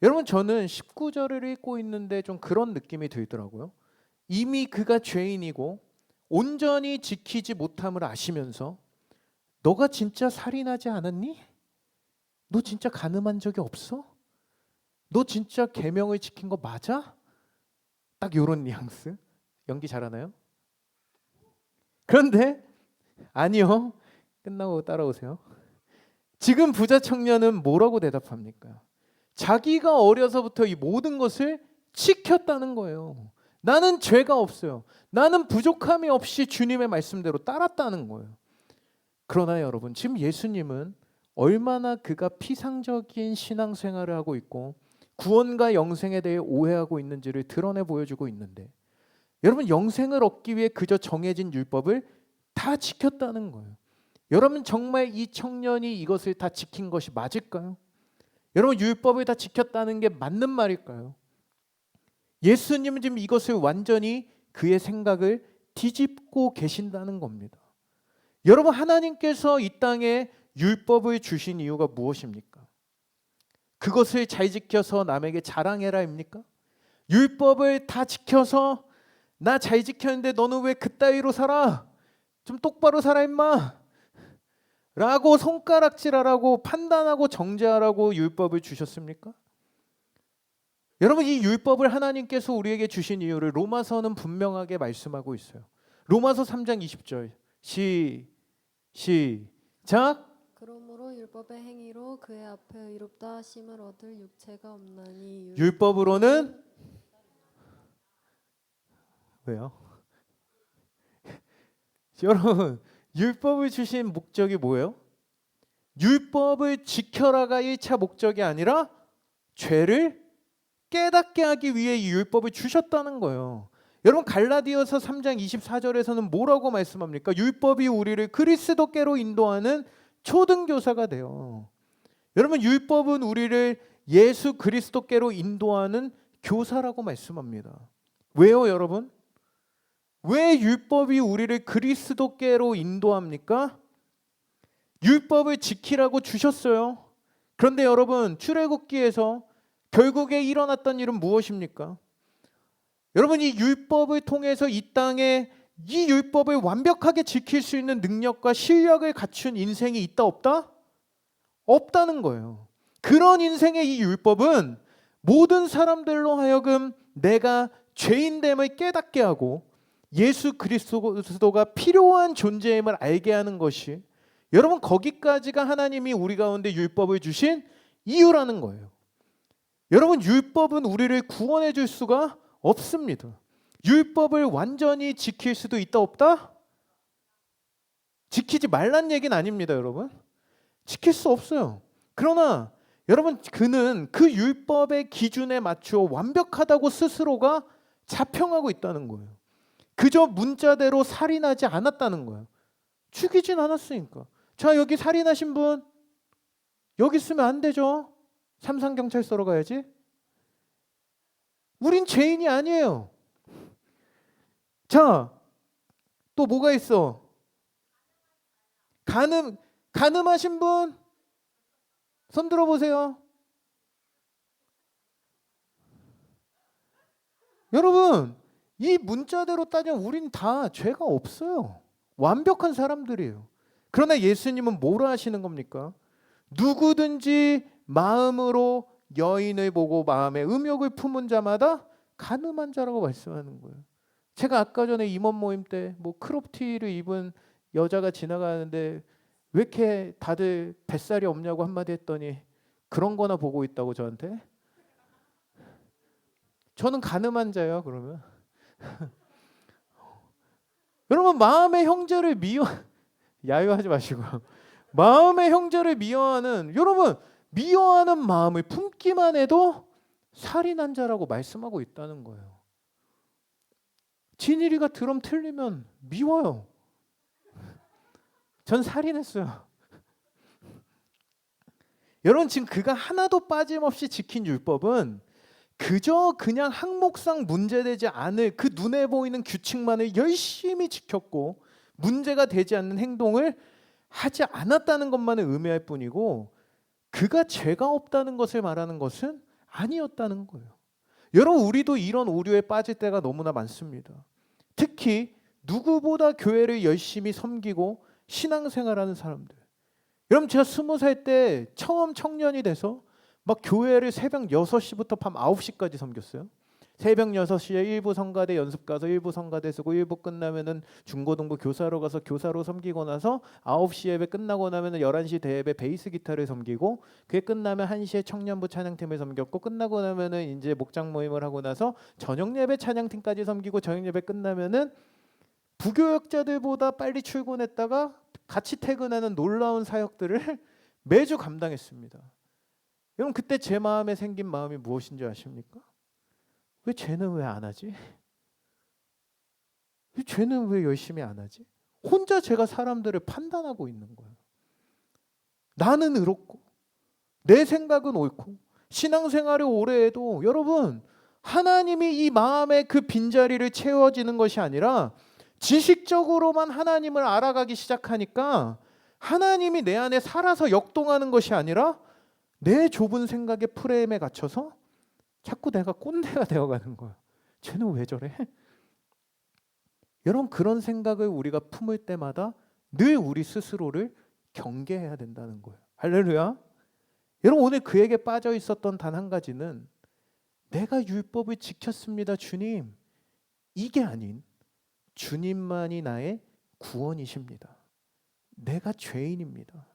여러분 저는 19절을 읽고 있는데 좀 그런 느낌이 들더라고요. 이미 그가 죄인이고 온전히 지키지 못함을 아시면서 너가 진짜 살인하지 않았니? 너 진짜 간음한 적이 없어? 너 진짜 계명을 지킨 거 맞아? 딱 요런 뉘앙스. 연기 잘하나요? 그런데 아니요. 끝나고 따라오세요. 지금 부자 청년은 뭐라고 대답합니까? 자기가 어려서부터 이 모든 것을 지켰다는 거예요. 나는 죄가 없어요. 나는 부족함이 없이 주님의 말씀대로 따랐다는 거예요. 그러나 여러분 지금 예수님은 얼마나 그가 피상적인 신앙생활을 하고 있고 구원과 영생에 대해 오해하고 있는지를 드러내 보여주고 있는데 여러분 영생을 얻기 위해 그저 정해진 율법을 다 지켰다는 거예요. 여러분 정말 이 청년이 이것을 다 지킨 것이 맞을까요? 여러분 율법을 다 지켰다는 게 맞는 말일까요? 예수님은 지금 이것을 완전히 그의 생각을 뒤집고 계신다는 겁니다. 여러분 하나님께서 이 땅에 율법을 주신 이유가 무엇입니까? 그것을 잘 지켜서 남에게 자랑해라입니까? 율법을 다 지켜서 나 잘 지켰는데 너는 왜 그따위로 살아? 좀 똑바로 살아 임마 라고 손가락질하라고 판단하고 정죄하라고 율법을 주셨습니까? 여러분 이 율법을 하나님께서 우리에게 주신 이유를 로마서는 분명하게 말씀하고 있어요. 로마서 3장 20절 시작. 그러므로 율법의 행위로 그의 앞에 의롭다 하심을 얻을 육체가 없나니 율법으로는 왜요? 여러분 율법을 주신 목적이 뭐예요? 율법을 지켜라가 1차 목적이 아니라 죄를 깨닫게 하기 위해 이 율법을 주셨다는 거예요. 여러분 갈라디아서 3장 24절에서는 뭐라고 말씀합니까? 율법이 우리를 그리스도께로 인도하는 초등교사가 돼요. 여러분 율법은 우리를 예수 그리스도께로 인도하는 교사라고 말씀합니다. 왜요 여러분? 왜 율법이 우리를 그리스도께로 인도합니까? 율법을 지키라고 주셨어요. 그런데 여러분 출애굽기에서 결국에 일어났던 일은 무엇입니까? 여러분 이 율법을 통해서 이 땅에 이 율법을 완벽하게 지킬 수 있는 능력과 실력을 갖춘 인생이 있다 없다? 없다는 거예요. 그런 인생의 이 율법은 모든 사람들로 하여금 내가 죄인됨을 깨닫게 하고 예수 그리스도가 필요한 존재임을 알게 하는 것이 여러분 거기까지가 하나님이 우리 가운데 율법을 주신 이유라는 거예요. 여러분 율법은 우리를 구원해 줄 수가 없습니다. 율법을 완전히 지킬 수도 있다 없다? 지키지 말란 얘기는 아닙니다 여러분. 지킬 수 없어요. 그러나 여러분 그는 그 율법의 기준에 맞추어 완벽하다고 스스로가 자평하고 있다는 거예요. 그저 문자대로 살인하지 않았다는 거예요. 죽이진 않았으니까. 자 여기 살인하신 분 여기 있으면 안 되죠. 삼산경찰서로 가야지. 우린 죄인이 아니에요. 자, 또 뭐가 있어? 간음하신 분 손 들어보세요. 여러분 이 문자대로 따지면 우린 다 죄가 없어요. 완벽한 사람들이에요. 그러나 예수님은 뭐라 하시는 겁니까? 누구든지 마음으로 여인을 보고 마음에 음욕을 품은 자마다 간음한 자라고 말씀하는 거예요. 제가 아까 전에 임원 모임 때 뭐 크롭티를 입은 여자가 지나가는데 왜 이렇게 다들 뱃살이 없냐고 한마디 했더니 그런 거나 보고 있다고 저한테. 저는 간음한 자예요 그러면. 여러분 마음의 형제를 야유하지 마시고 마음의 형제를 미워하는 여러분 미워하는 마음을 품기만 해도 살인한 자라고 말씀하고 있다는 거예요. 진일이가 드럼 틀리면 미워요. 전 살인했어요. 여러분, 지금 그가 하나도 빠짐없이 지킨 율법은 그저 그냥 항목상 문제되지 않을 그 눈에 보이는 규칙만을 열심히 지켰고 문제가 되지 않는 행동을 하지 않았다는 것만을 의미할 뿐이고, 그가 죄가 없다는 것을 말하는 것은 아니었다는 거예요. 여러분, 우리도 이런 오류에 빠질 때가 너무나 많습니다. 특히 누구보다 교회를 열심히 섬기고 신앙생활하는 사람들. 여러분, 제가 20살 때 처음 청년이 돼서 막 교회를 새벽 6시부터 밤 9시까지 섬겼어요. 새벽 6시에 일부 성가대 연습 가서 일부 성가대 쓰고 일부 끝나면은 중고등부 교사로 가서 교사로 섬기고 나서 9시 예배 끝나고 나면은 11시 대예배 베이스 기타를 섬기고, 그게 끝나면 1시에 청년부 찬양팀을 섬겼고, 끝나고 나면은 이제 목장 모임을 하고 나서 저녁 예배 찬양팀까지 섬기고, 저녁 예배 끝나면은 부교역자들보다 빨리 출근했다가 같이 퇴근하는 놀라운 사역들을 매주 감당했습니다. 여러분, 그때 제 마음에 생긴 마음이 무엇인지 아십니까? 왜 쟤는 왜 안 하지? 쟤는 왜 열심히 안 하지? 혼자 제가 사람들을 판단하고 있는 거예요. 나는 의롭고 내 생각은 옳고 신앙생활을 오래 해도, 여러분, 하나님이 이 마음의 그 빈자리를 채워지는 것이 아니라 지식적으로만 하나님을 알아가기 시작하니까 하나님이 내 안에 살아서 역동하는 것이 아니라 내 좁은 생각의 프레임에 갇혀서 자꾸 내가 꼰대가 되어가는 거야. 쟤는 왜 저래? 여러분, 그런 생각을 우리가 품을 때마다 늘 우리 스스로를 경계해야 된다는 거예요. 할렐루야. 여러분, 오늘 그에게 빠져 있었던 단 한 가지는 내가 율법을 지켰습니다, 주님. 이게 아닌 주님만이 나의 구원이십니다. 내가 죄인입니다.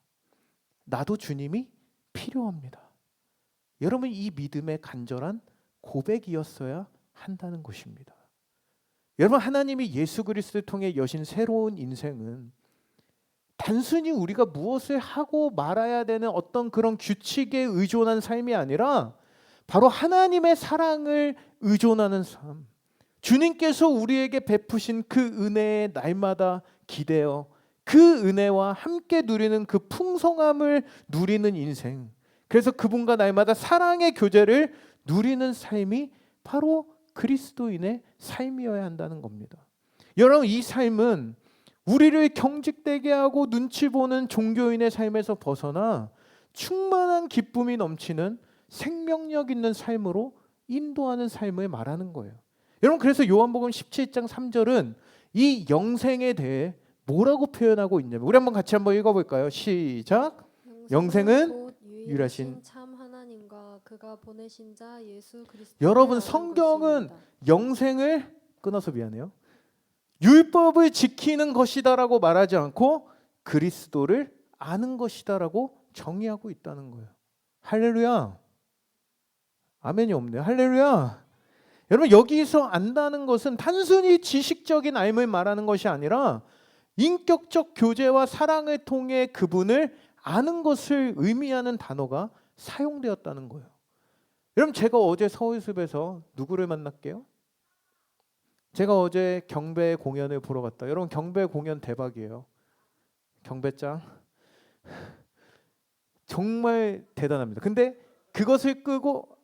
나도 주님이 필요합니다. 여러분, 이 믿음의 간절한 고백이었어야 한다는 것입니다. 여러분, 하나님이 예수 그리스도를 통해 여신 새로운 인생은 단순히 우리가 무엇을 하고 말아야 되는 어떤 그런 규칙에 의존한 삶이 아니라 바로 하나님의 사랑을 의존하는 삶, 주님께서 우리에게 베푸신 그 은혜에 날마다 기대어 그 은혜와 함께 누리는 그 풍성함을 누리는 인생, 그래서 그분과 날마다 사랑의 교제를 누리는 삶이 바로 그리스도인의 삶이어야 한다는 겁니다. 여러분, 이 삶은 우리를 경직되게 하고 눈치 보는 종교인의 삶에서 벗어나 충만한 기쁨이 넘치는 생명력 있는 삶으로 인도하는 삶을 말하는 거예요. 여러분, 그래서 요한복음 17장 3절은 이 영생에 대해 뭐라고 표현하고 있냐면, 우리 한번 같이 한번 읽어볼까요? 시작. 영생은 곧 유일하신 참 하나님과 그가 보내신 자 예수 그리스도. 여러분, 성경은 영생을 끊어서 미안해요. 율법을 지키는 것이다라고 말하지 않고 그리스도를 아는 것이다라고 정의하고 있다는 거예요. 할렐루야. 아멘이 없네요. 할렐루야. 여러분, 여기서 안다는 것은 단순히 지식적인 알을 말하는 것이 아니라 인격적 교제와 사랑을 통해 그분을 아는 것을 의미하는 단어가 사용되었다는 거예요. 여러분, 제가 어제 서울숲에서 누구를 만났게요? 제가 어제 경배 공연을 보러 갔다. 여러분, 경배 공연 대박이에요. 경배장 정말 대단합니다. 근데 그것을 끄고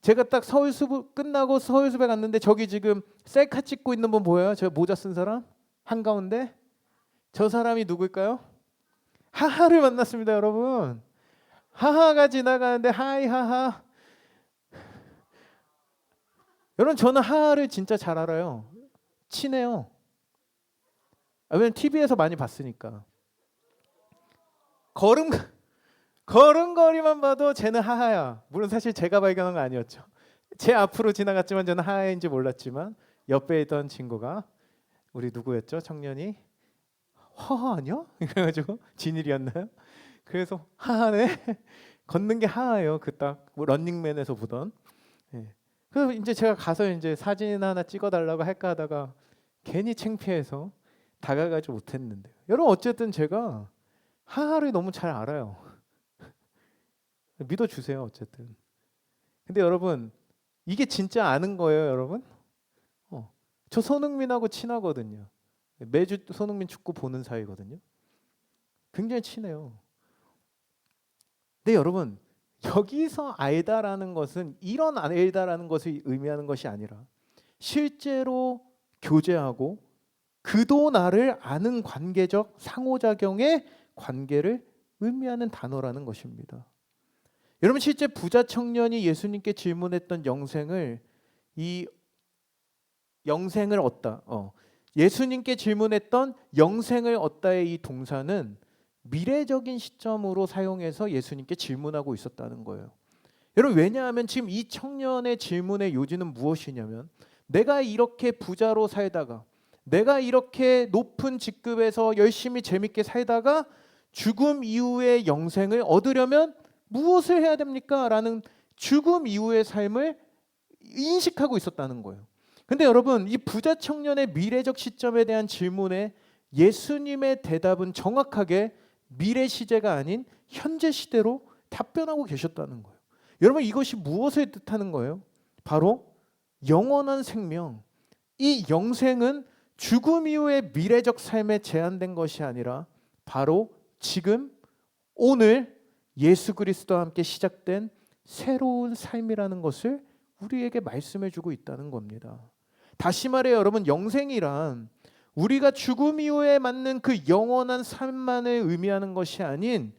제가 딱 서울숲 끝나고 서울숲에 갔는데, 저기 지금 셀카 찍고 있는 분 보여요? 저 모자 쓴 사람? 한가운데? 저 사람이 누굴까요? 하하를 만났습니다, 여러분. 하하가 지나가는데 하이 하하. 여러분, 저는 하하를 진짜 잘 알아요. 친해요. 왜냐면 TV에서 많이 봤으니까. 걸음걸이만 봐도 쟤는 하하야. 물론 사실 제가 발견한 건 아니었죠. 제 앞으로 지나갔지만 저는 하하인지 몰랐지만 옆에 있던 친구가, 우리 누구였죠? 청년이 하하 아니야? 그래가지고 진일이었나요? 그래서 하하네. 걷는 게 하하예요. 그 딱 런닝맨에서 보던. 예. 그래서 이제 제가 가서 이제 사진 하나 찍어달라고 할까 하다가 괜히 창피해서 다가가지 못했는데, 여러분, 어쨌든 제가 하하를 너무 잘 알아요. 믿어주세요 어쨌든. 근데 여러분 이게 진짜 아는 거예요 여러분? 저 손흥민하고 친하거든요. 매주 손흥민 축구 보는 사이거든요. 굉장히 친해요. 근데 여러분 여기서 알다라는 것은 이런 알다라는 것을 의미하는 것이 아니라 실제로 교제하고 그도 나를 아는 관계적 상호작용의 관계를 의미하는 단어라는 것입니다. 여러분 실제 부자 청년이 예수님께 질문했던 이 영생을 얻다. 예수님께 질문했던 영생을 얻다의 이 동사는 미래적인 시점으로 사용해서 예수님께 질문하고 있었다는 거예요. 여러분 왜냐하면 지금 이 청년의 질문의 요지는 무엇이냐면 내가 이렇게 부자로 살다가 내가 이렇게 높은 직급에서 열심히 재밌게 살다가 죽음 이후의 영생을 얻으려면 무엇을 해야 됩니까? 라는 죽음 이후의 삶을 인식하고 있었다는 거예요. 근데 여러분 이 부자 청년의 미래적 시점에 대한 질문에 예수님의 대답은 정확하게 미래 시제가 아닌 현재 시대로 답변하고 계셨다는 거예요. 여러분 이것이 무엇을 뜻하는 거예요? 바로 영원한 생명. 이 영생은 죽음 이후의 미래적 삶에 제한된 것이 아니라 바로 지금 오늘 예수 그리스도와 함께 시작된 새로운 삶이라는 것을 우리에게 말씀해 주고 있다는 겁니다. 다시 말해 여러분 영생이란 우리가 죽음 이후에 맞는 그 영원한 삶만을 의미하는 것이 아닌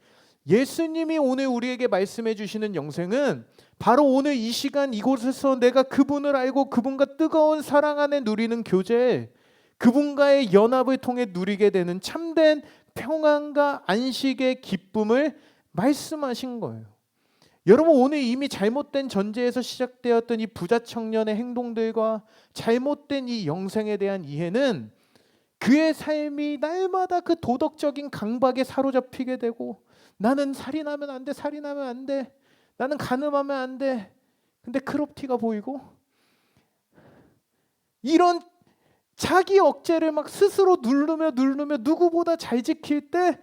예수님이 오늘 우리에게 말씀해 주시는 영생은 바로 오늘 이 시간 이곳에서 내가 그분을 알고 그분과 뜨거운 사랑 안에 누리는 교제, 그분과의 연합을 통해 누리게 되는 참된 평안과 안식의 기쁨을 말씀하신 거예요. 여러분 오늘 이미 잘못된 전제에서 시작되었던 이 부자 청년의 행동들과 잘못된 이 영생에 대한 이해는 그의 삶이 날마다 그 도덕적인 강박에 사로잡히게 되고 나는 살인하면 안 돼, 살인하면 안 돼, 나는 간음하면 안 돼. 근데 크롭티가 보이고 이런 자기 억제를 막 스스로 누르며 누구보다 잘 지킬 때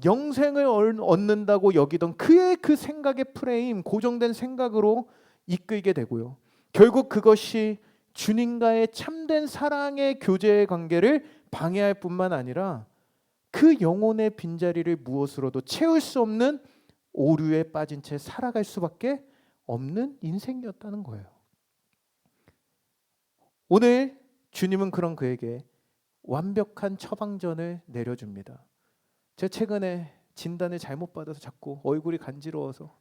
영생을 얻는다고 여기던 그의 그 생각의 프레임, 고정된 생각으로 이끌게 되고요. 결국 그것이 주님과의 참된 사랑의 교제의 관계를 방해할 뿐만 아니라 그 영혼의 빈자리를 무엇으로도 채울 수 없는 오류에 빠진 채 살아갈 수밖에 없는 인생이었다는 거예요. 오늘 주님은 그런 그에게 완벽한 처방전을 내려줍니다. 제가 최근에 진단을 잘못 받아서 자꾸 얼굴이 간지러워서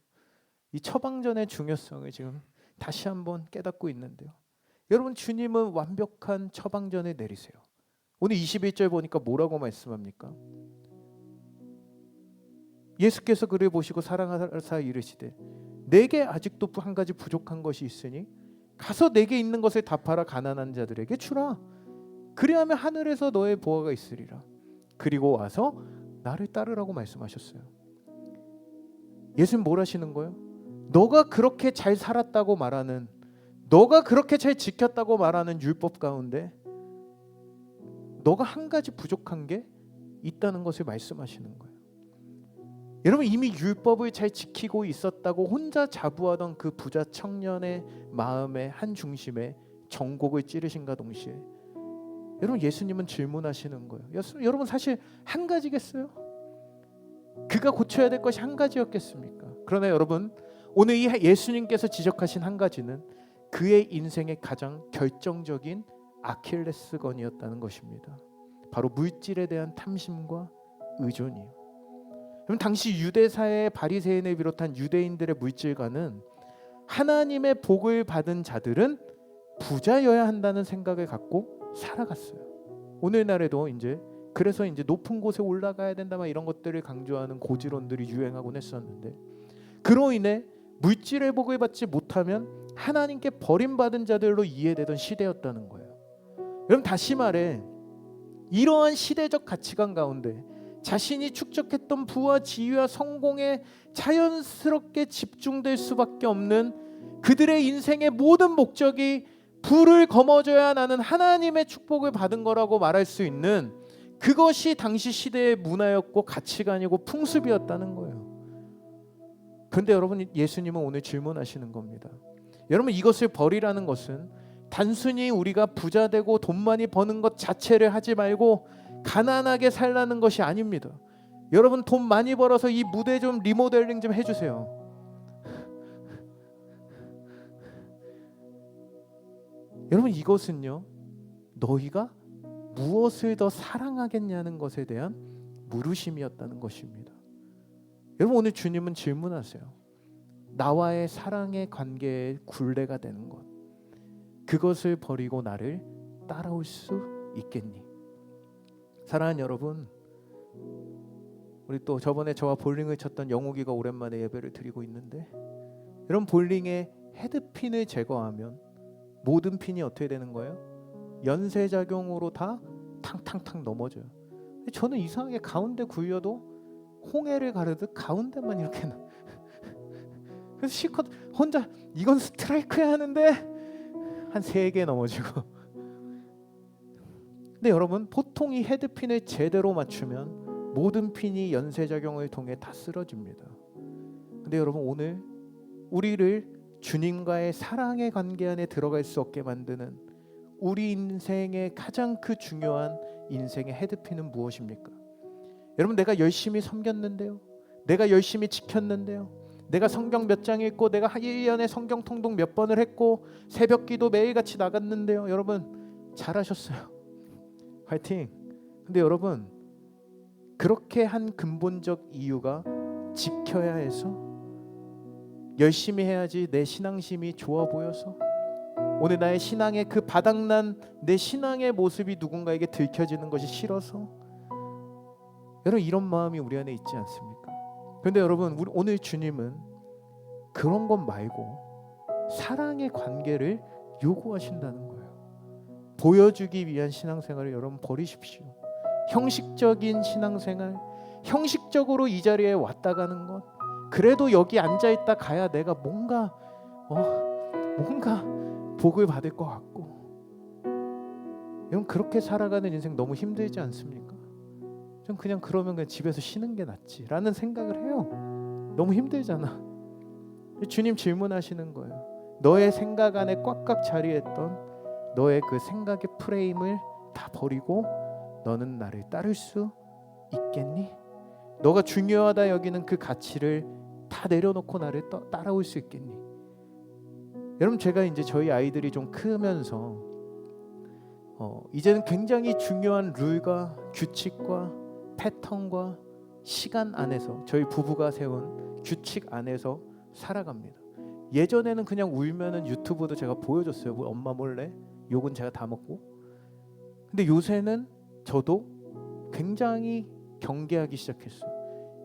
이 처방전의 중요성을 지금 다시 한번 깨닫고 있는데요. 여러분 주님은 완벽한 처방전을 내리세요. 오늘 21절 보니까 뭐라고 말씀합니까? 예수께서 그를 보시고 사랑하사 이르시되 내게 아직도 한 가지 부족한 것이 있으니 가서 내게 있는 것을 다 팔아 가난한 자들에게 주라. 그리하면 하늘에서 너의 보화가 있으리라. 그리고 와서 나를 따르라고 말씀하셨어요. 예수님 뭘 하시는 거예요? 너가 그렇게 잘 살았다고 말하는, 너가 그렇게 잘 지켰다고 말하는 율법 가운데 너가 한 가지 부족한 게 있다는 것을 말씀하시는 거예요. 여러분 이미 율법을 잘 지키고 있었다고 혼자 자부하던 그 부자 청년의 마음의 한 중심에 정곡을 찌르신가 동시에 여러분 예수님은 질문하시는 거예요. 여러분 사실 한 가지겠어요? 그가 고쳐야 될 것이 한 가지였겠습니까? 그러나 여러분 오늘 이 예수님께서 지적하신 한 가지는 그의 인생의 가장 결정적인 아킬레스건이었다는 것입니다. 바로 물질에 대한 탐심과 의존이요. 그럼 당시 유대 사회의 바리새인을 비롯한 유대인들의 물질관은 하나님의 복을 받은 자들은 부자여야 한다는 생각을 갖고 살아갔어요. 오늘날에도 그래서 높은 곳에 올라가야 된다 막 이런 것들을 강조하는 고지론들이 유행하곤 했었는데 그로 인해 물질의 복을 받지 못하면 하나님께 버림받은 자들로 이해되던 시대였다는 거예요. 그럼 다시 말해 이러한 시대적 가치관 가운데 자신이 축적했던 부와 지위와 성공에 자연스럽게 집중될 수밖에 없는 그들의 인생의 모든 목적이 부를 거머쥐어야 나는 하나님의 축복을 받은 거라고 말할 수 있는 그것이 당시 시대의 문화였고 가치관이고 풍습이었다는 거예요. 그런데 여러분, 예수님은 오늘 질문하시는 겁니다. 여러분, 이것을 버리라는 것은 단순히 우리가 부자 되고 돈 많이 버는 것 자체를 하지 말고 가난하게 살라는 것이 아닙니다. 여러분, 돈 많이 벌어서 이 무대 좀 리모델링 좀 해주세요. 여러분, 이것은요, 너희가 무엇을 더 사랑하겠냐는 것에 대한 물으심이었다는 것입니다. 여러분, 오늘 주님은 질문하세요. 나와의 사랑의 관계의 굴레가 되는 것, 그것을 버리고 나를 따라올 수 있겠니? 사랑하는 여러분, 우리 또 저번에 저와 볼링을 쳤던 영욱이가 오랜만에 예배를 드리고 있는데, 여러분, 볼링의 헤드핀을 제거하면 모든 핀이 어떻게 되는 거예요? 연쇄작용으로 다 탕탕탕 넘어져요. 근데 저는 이상하게 가운데 굴려도 홍해를 가르듯 가운데만 이렇게 그래서 실컷 혼자 이건 스트라이크야 하는데 한 3개 넘어지고. 근데 여러분, 보통 이 헤드핀을 제대로 맞추면 모든 핀이 연쇄작용을 통해 다 쓰러집니다. 근데 여러분, 오늘 우리를 주님과의 사랑의 관계 안에 들어갈 수 없게 만드는 우리 인생의 가장 중요한 인생의 헤드핀은 무엇입니까? 여러분, 내가 열심히 섬겼는데요, 내가 열심히 지켰는데요, 내가 성경 몇 장 읽고 내가 1년에 성경 통독 몇 번을 했고 새벽기도 매일같이 나갔는데요, 여러분 잘하셨어요. 화이팅. 근데 여러분, 그렇게 한 근본적 이유가 지켜야 해서, 열심히 해야지 내 신앙심이 좋아 보여서, 오늘 나의 신앙의 그 바닥난 내 신앙의 모습이 누군가에게 들켜지는 것이 싫어서, 여러분, 이런 마음이 우리 안에 있지 않습니까? 그런데 여러분, 오늘 주님은 그런 것 말고 사랑의 관계를 요구하신다는 거예요. 보여주기 위한 신앙생활을 여러분 버리십시오. 형식적인 신앙생활, 형식적으로 이 자리에 왔다 가는 것, 그래도 여기 앉아있다 가야 내가 뭔가 복을 받을 것 같고, 여러분, 그렇게 살아가는 인생 너무 힘들지 않습니까? 좀 그냥 그러면 그냥 집에서 쉬는 게 낫지 라는 생각을 해요. 너무 힘들잖아. 주님 질문하시는 거예요. 너의 생각 안에 꽉꽉 자리했던 너의 그 생각의 프레임을 다 버리고 너는 나를 따를 수 있겠니? 너가 중요하다 여기는 그 가치를 다 내려놓고 나를 따라올 수 있겠니? 여러분, 제가 이제 저희 아이들이 좀 크면서 이제는 굉장히 중요한 룰과 규칙과 패턴과 시간 안에서, 저희 부부가 세운 규칙 안에서 살아갑니다. 예전에는 그냥 울면은 유튜브도 제가 보여줬어요. 엄마 몰래 욕은 제가 다 먹고. 근데 요새는 저도 굉장히 경계하기 시작했어요.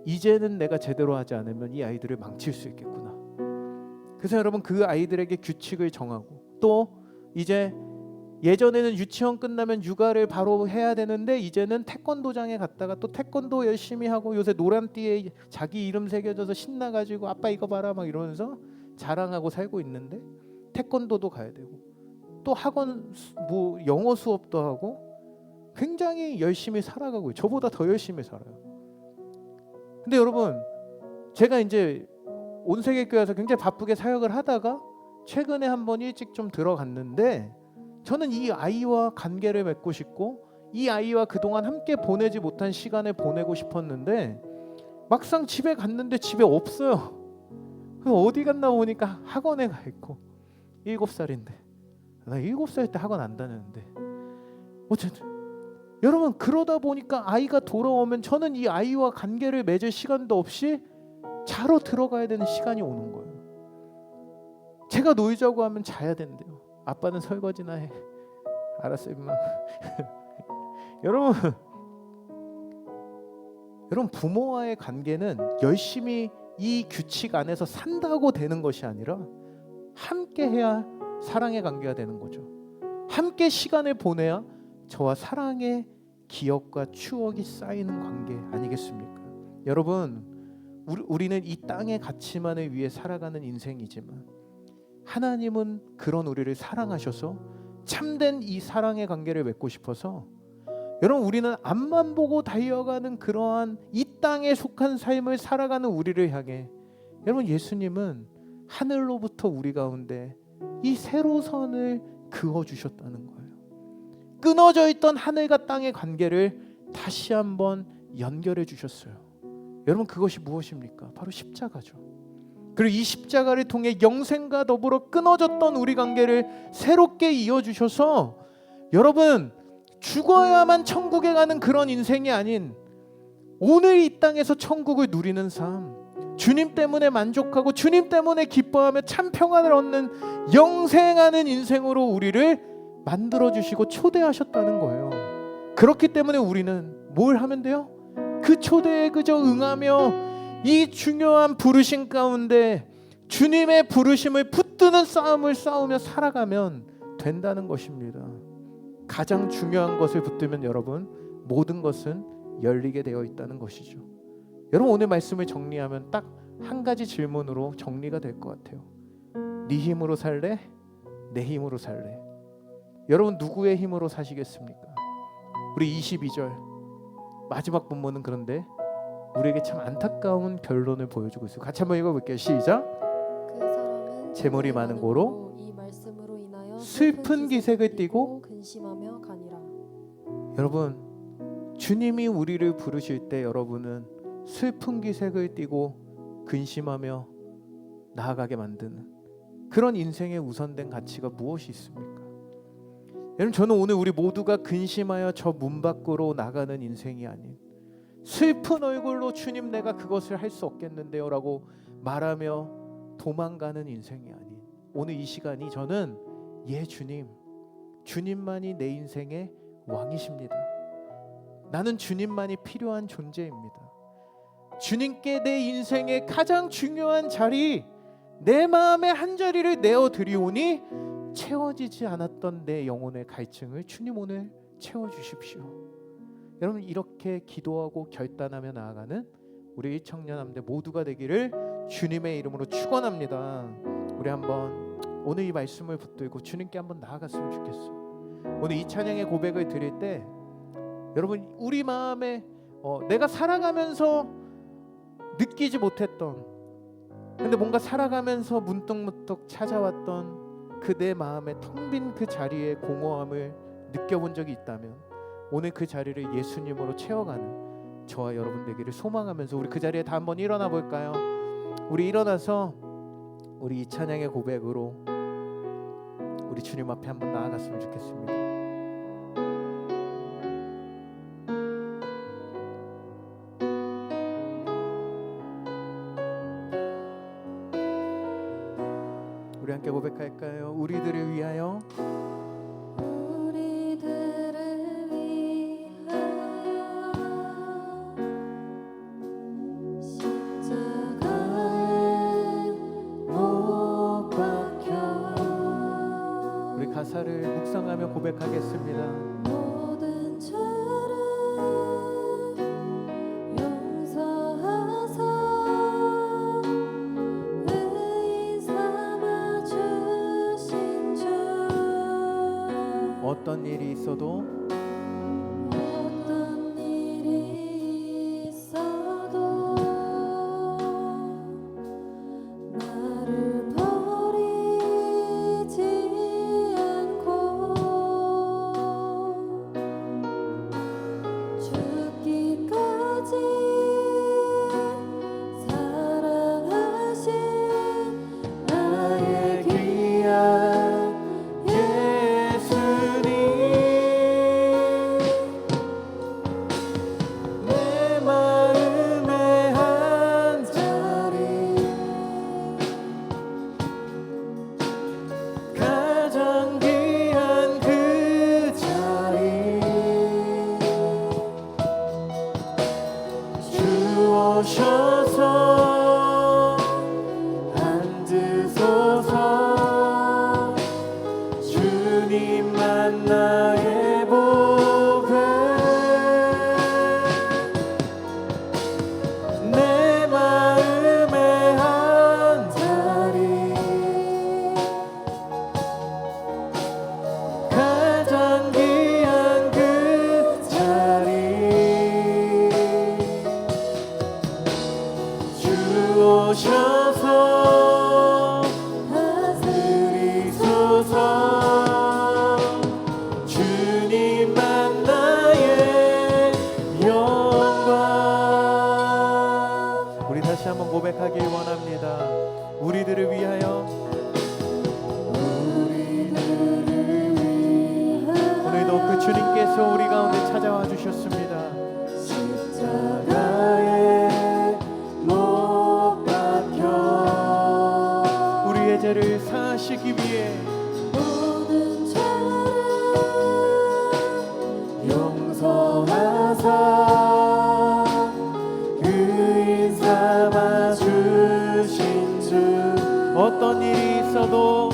이제는 내가 제대로 하지 않으면 이 아이들을 망칠 수 있겠구나. 그래서 여러분, 그 아이들에게 규칙을 정하고, 또 이제 예전에는 유치원 끝나면 육아를 바로 해야 되는데 이제는 태권도장에 갔다가 또 태권도 열심히 하고, 요새 노란띠에 자기 이름 새겨져서 신나가지고 아빠 이거 봐라 막 이러면서 자랑하고 살고 있는데, 태권도도 가야 되고 또 학원 영어 수업도 하고 굉장히 열심히 살아가고, 저보다 더 열심히 살아요. 근데 여러분, 제가 이제 온세계교회에서 굉장히 바쁘게 사역을 하다가 최근에 한번 일찍 좀 들어갔는데, 저는 이 아이와 관계를 맺고 싶고 이 아이와 그동안 함께 보내지 못한 시간을 보내고 싶었는데, 막상 집에 갔는데 집에 없어요. 그래서 어디 갔나 보니까 학원에 가 있고. 7살인데 나 7살 때 학원 안 다녔는데. 어쨌든 여러분, 그러다 보니까 아이가 돌아오면 저는 이 아이와 관계를 맺을 시간도 없이 자러 들어가야 되는 시간이 오는 거예요. 제가 놀자고 하면 자야 된대요. 아빠는 설거지나 해. 알았어 임마. 여러분, 부모와의 관계는 열심히 이 규칙 안에서 산다고 되는 것이 아니라 함께 해야 사랑의 관계가 되는 거죠. 함께 시간을 보내야 저와 사랑의 기억과 추억이 쌓이는 관계 아니겠습니까? 여러분, 우리는 이 땅의 가치만을 위해 살아가는 인생이지만 하나님은 그런 우리를 사랑하셔서 참된 이 사랑의 관계를 맺고 싶어서, 여러분, 우리는 앞만 보고 달려가는 그러한 이 땅에 속한 삶을 살아가는 우리를 향해 여러분, 예수님은 하늘로부터 우리 가운데 이 세로선을 그어주셨다는 거예요. 끊어져 있던 하늘과 땅의 관계를 다시 한번 연결해 주셨어요. 여러분, 그것이 무엇입니까? 바로 십자가죠. 그리고 이 십자가를 통해 영생과 더불어 끊어졌던 우리 관계를 새롭게 이어주셔서 여러분, 죽어야만 천국에 가는 그런 인생이 아닌 오늘 이 땅에서 천국을 누리는 삶, 주님 때문에 만족하고 주님 때문에 기뻐하며 참 평안을 얻는 영생하는 인생으로 우리를 만들어주시고 초대하셨다는 거예요. 그렇기 때문에 우리는 뭘 하면 돼요? 그 초대에 그저 응하며 이 중요한 부르심 가운데 주님의 부르심을 붙드는 싸움을 싸우며 살아가면 된다는 것입니다. 가장 중요한 것을 붙들면 여러분, 모든 것은 열리게 되어 있다는 것이죠. 여러분, 오늘 말씀을 정리하면 딱 한 가지 질문으로 정리가 될 것 같아요. 네 힘으로 살래? 내 힘으로 살래? 여러분, 누구의 힘으로 사시겠습니까? 우리 22절 마지막 본문은 그런데 우리에게 참 안타까운 결론을 보여주고 있어요. 같이 한번 읽어볼게요. 시작. 그 사람은 재물이 많은 고로 이 말씀으로 인하여 슬픈 기색을 띠고 근심하며 가니라. 여러분, 주님이 우리를 부르실 때 여러분은 슬픈 기색을 띠고 근심하며 나아가게 만드는 그런 인생의 우선된 가치가 무엇이 있습니까? 여러분, 저는 오늘 우리 모두가 근심하여 저 문 밖으로 나가는 인생이 아닌 슬픈 얼굴로 주님, 내가 그것을 할 수 없겠는데요 라고 말하며 도망가는 인생이 아닌 오늘 이 시간이 저는 주님, 주님만이 내 인생의 왕이십니다. 나는 주님만이 필요한 존재입니다. 주님께 내 인생의 가장 중요한 자리, 내 마음의 한 자리를 내어드리오니 채워지지 않았던 내 영혼의 갈증을 주님 오늘 채워주십시오. 여러분, 이렇게 기도하고 결단하며 나아가는 우리 청년함대 모두가 되기를 주님의 이름으로 축원합니다. 우리 한번 오늘 이 말씀을 붙들고 주님께 한번 나아갔으면 좋겠어요. 오늘 이 찬양의 고백을 드릴 때 여러분, 우리 마음에 내가 살아가면서 느끼지 못했던, 근데 뭔가 살아가면서 문득문득 찾아왔던 그 내 마음의 텅 빈 그 자리의 공허함을 느껴본 적이 있다면 오늘 그 자리를 예수님으로 채워가는 저와 여러분 되기를 소망하면서 우리 그 자리에 다 한번 일어나 볼까요? 우리 일어나서 우리 이 찬양의 고백으로 우리 주님 앞에 한번 나아갔으면 좋겠습니다. 우리 함께 고백할까요? 우리들을 위하여 우리들을 위하여 십자가에 못 박혀 우리 가사를 묵상하며 고백하겠습니다. 모든 죄를 용서하사 의인 삼아 주신 주 어떤 일이 있어도 어떤 일이 있어도 나를 버리지 않고 죽기까지 사랑하신 나의 귀한 예수님, 우리들을 위하여 오늘도 그 주님께서 우리 가운데 찾아와 주셨습니다. 십자가에 못 박혀 우리의 죄를 사하시기 위해 모든 죄를 용서하사 의인 삼아 주신 주 어떤 일이 있어도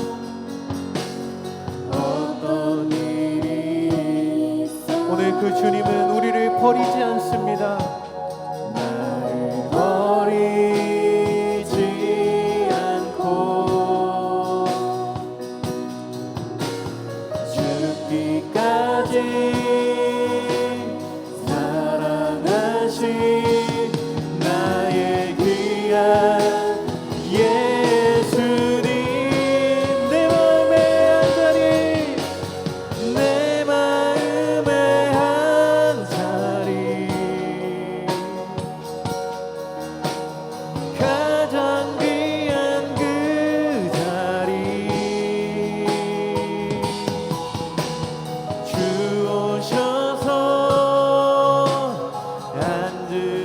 어떤 일이 있어 오늘 그 주님은 우리를 버리지 않습니다. 나를 버리지 않고 죽기까지 사랑하신 나의 귀한 예수님 내 마음의 한자리 내 마음의 한자리 가장 귀한 그 자리 주 오셔서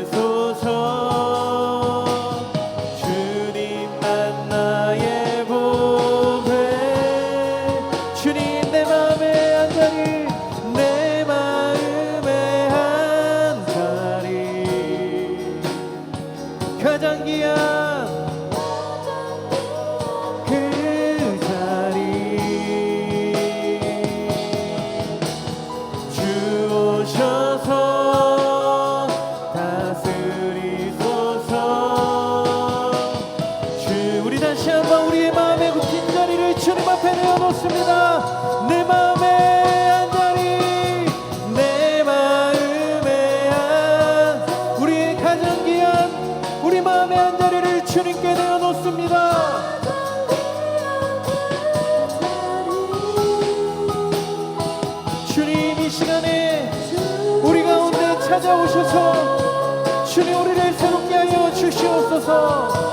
앉으소서 주님만 나의 보배 주님 내 마음의 한자리 내 마음의 한자리 가장 귀한 그 자리 주 오셔서 다스리소서 주 우리 다시 한번 우리의 마음의 그 빈자리를 주님 앞에 내어놓습니다. 내 마음의 한자리 내 마음의 한 우리의 가장 귀한 우리 마음의 한자리를 주님께 내어놓습니다. 주님 이 시간에 우리 가운데 찾아오셔서 주님 우리를 새롭게 하여 주시옵소서.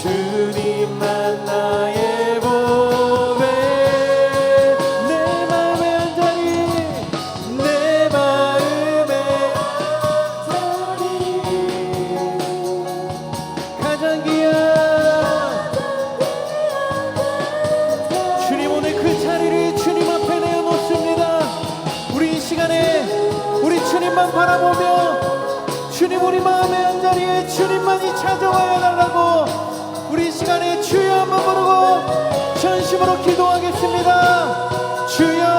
주님만 나의 보배 내 마음의 한자리 내 마음의 한자리 가장 귀한 주님 오늘 그 자리를 주님 앞에 내어놓습니다. 우리 이 시간에 우리 주님만 바라보며 주님 우리 마음의 한자리에 주님만이 찾아와야 달라고 우리 이 시간에 주여 한번 부르고 전심으로 기도하겠습니다. 주여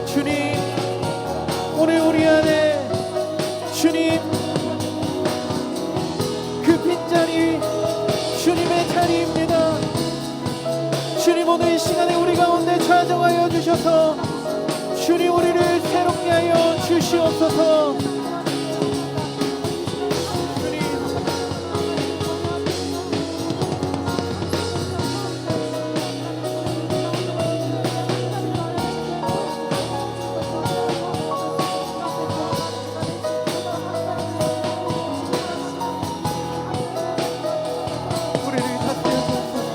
주님 오늘 우리 안에 주님 그 빈자리 주님의 자리입니다. 주님 오늘 이 시간에 우리 가운데 찾아와여 주셔서 주님 우리를 새롭게 하여 주시옵소서. 주님 우리를 다스려 주옵소서.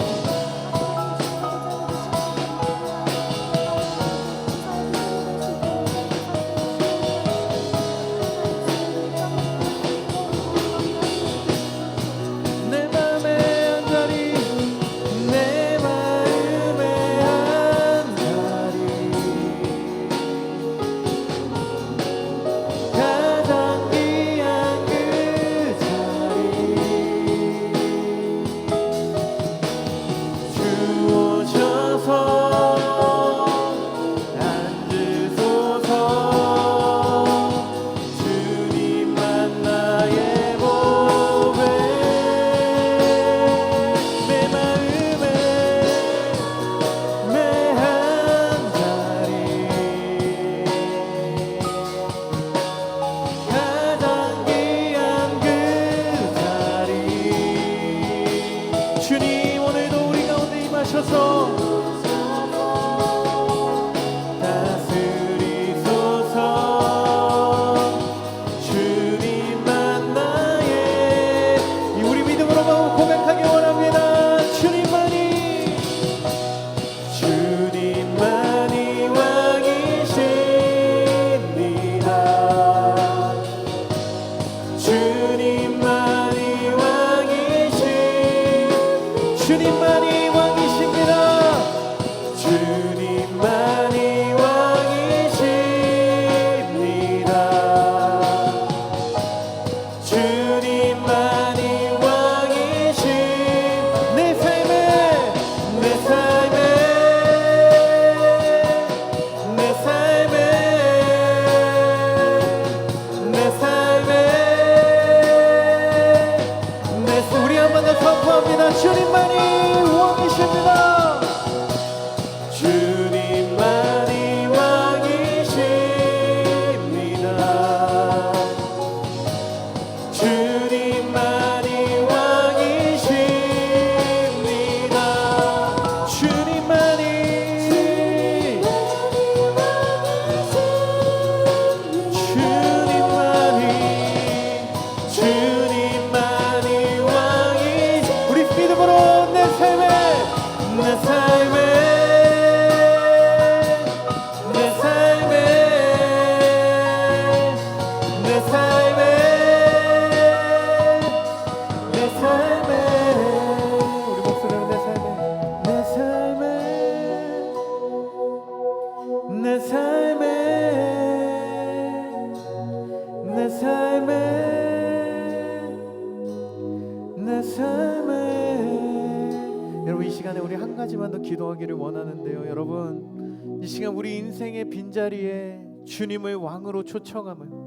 우리 한 가지만 더 기도하기를 원하는데요. 여러분, 이 시간 우리 인생의 빈자리에 주님을 왕으로 초청하며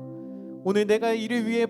오늘 내가 이를 위해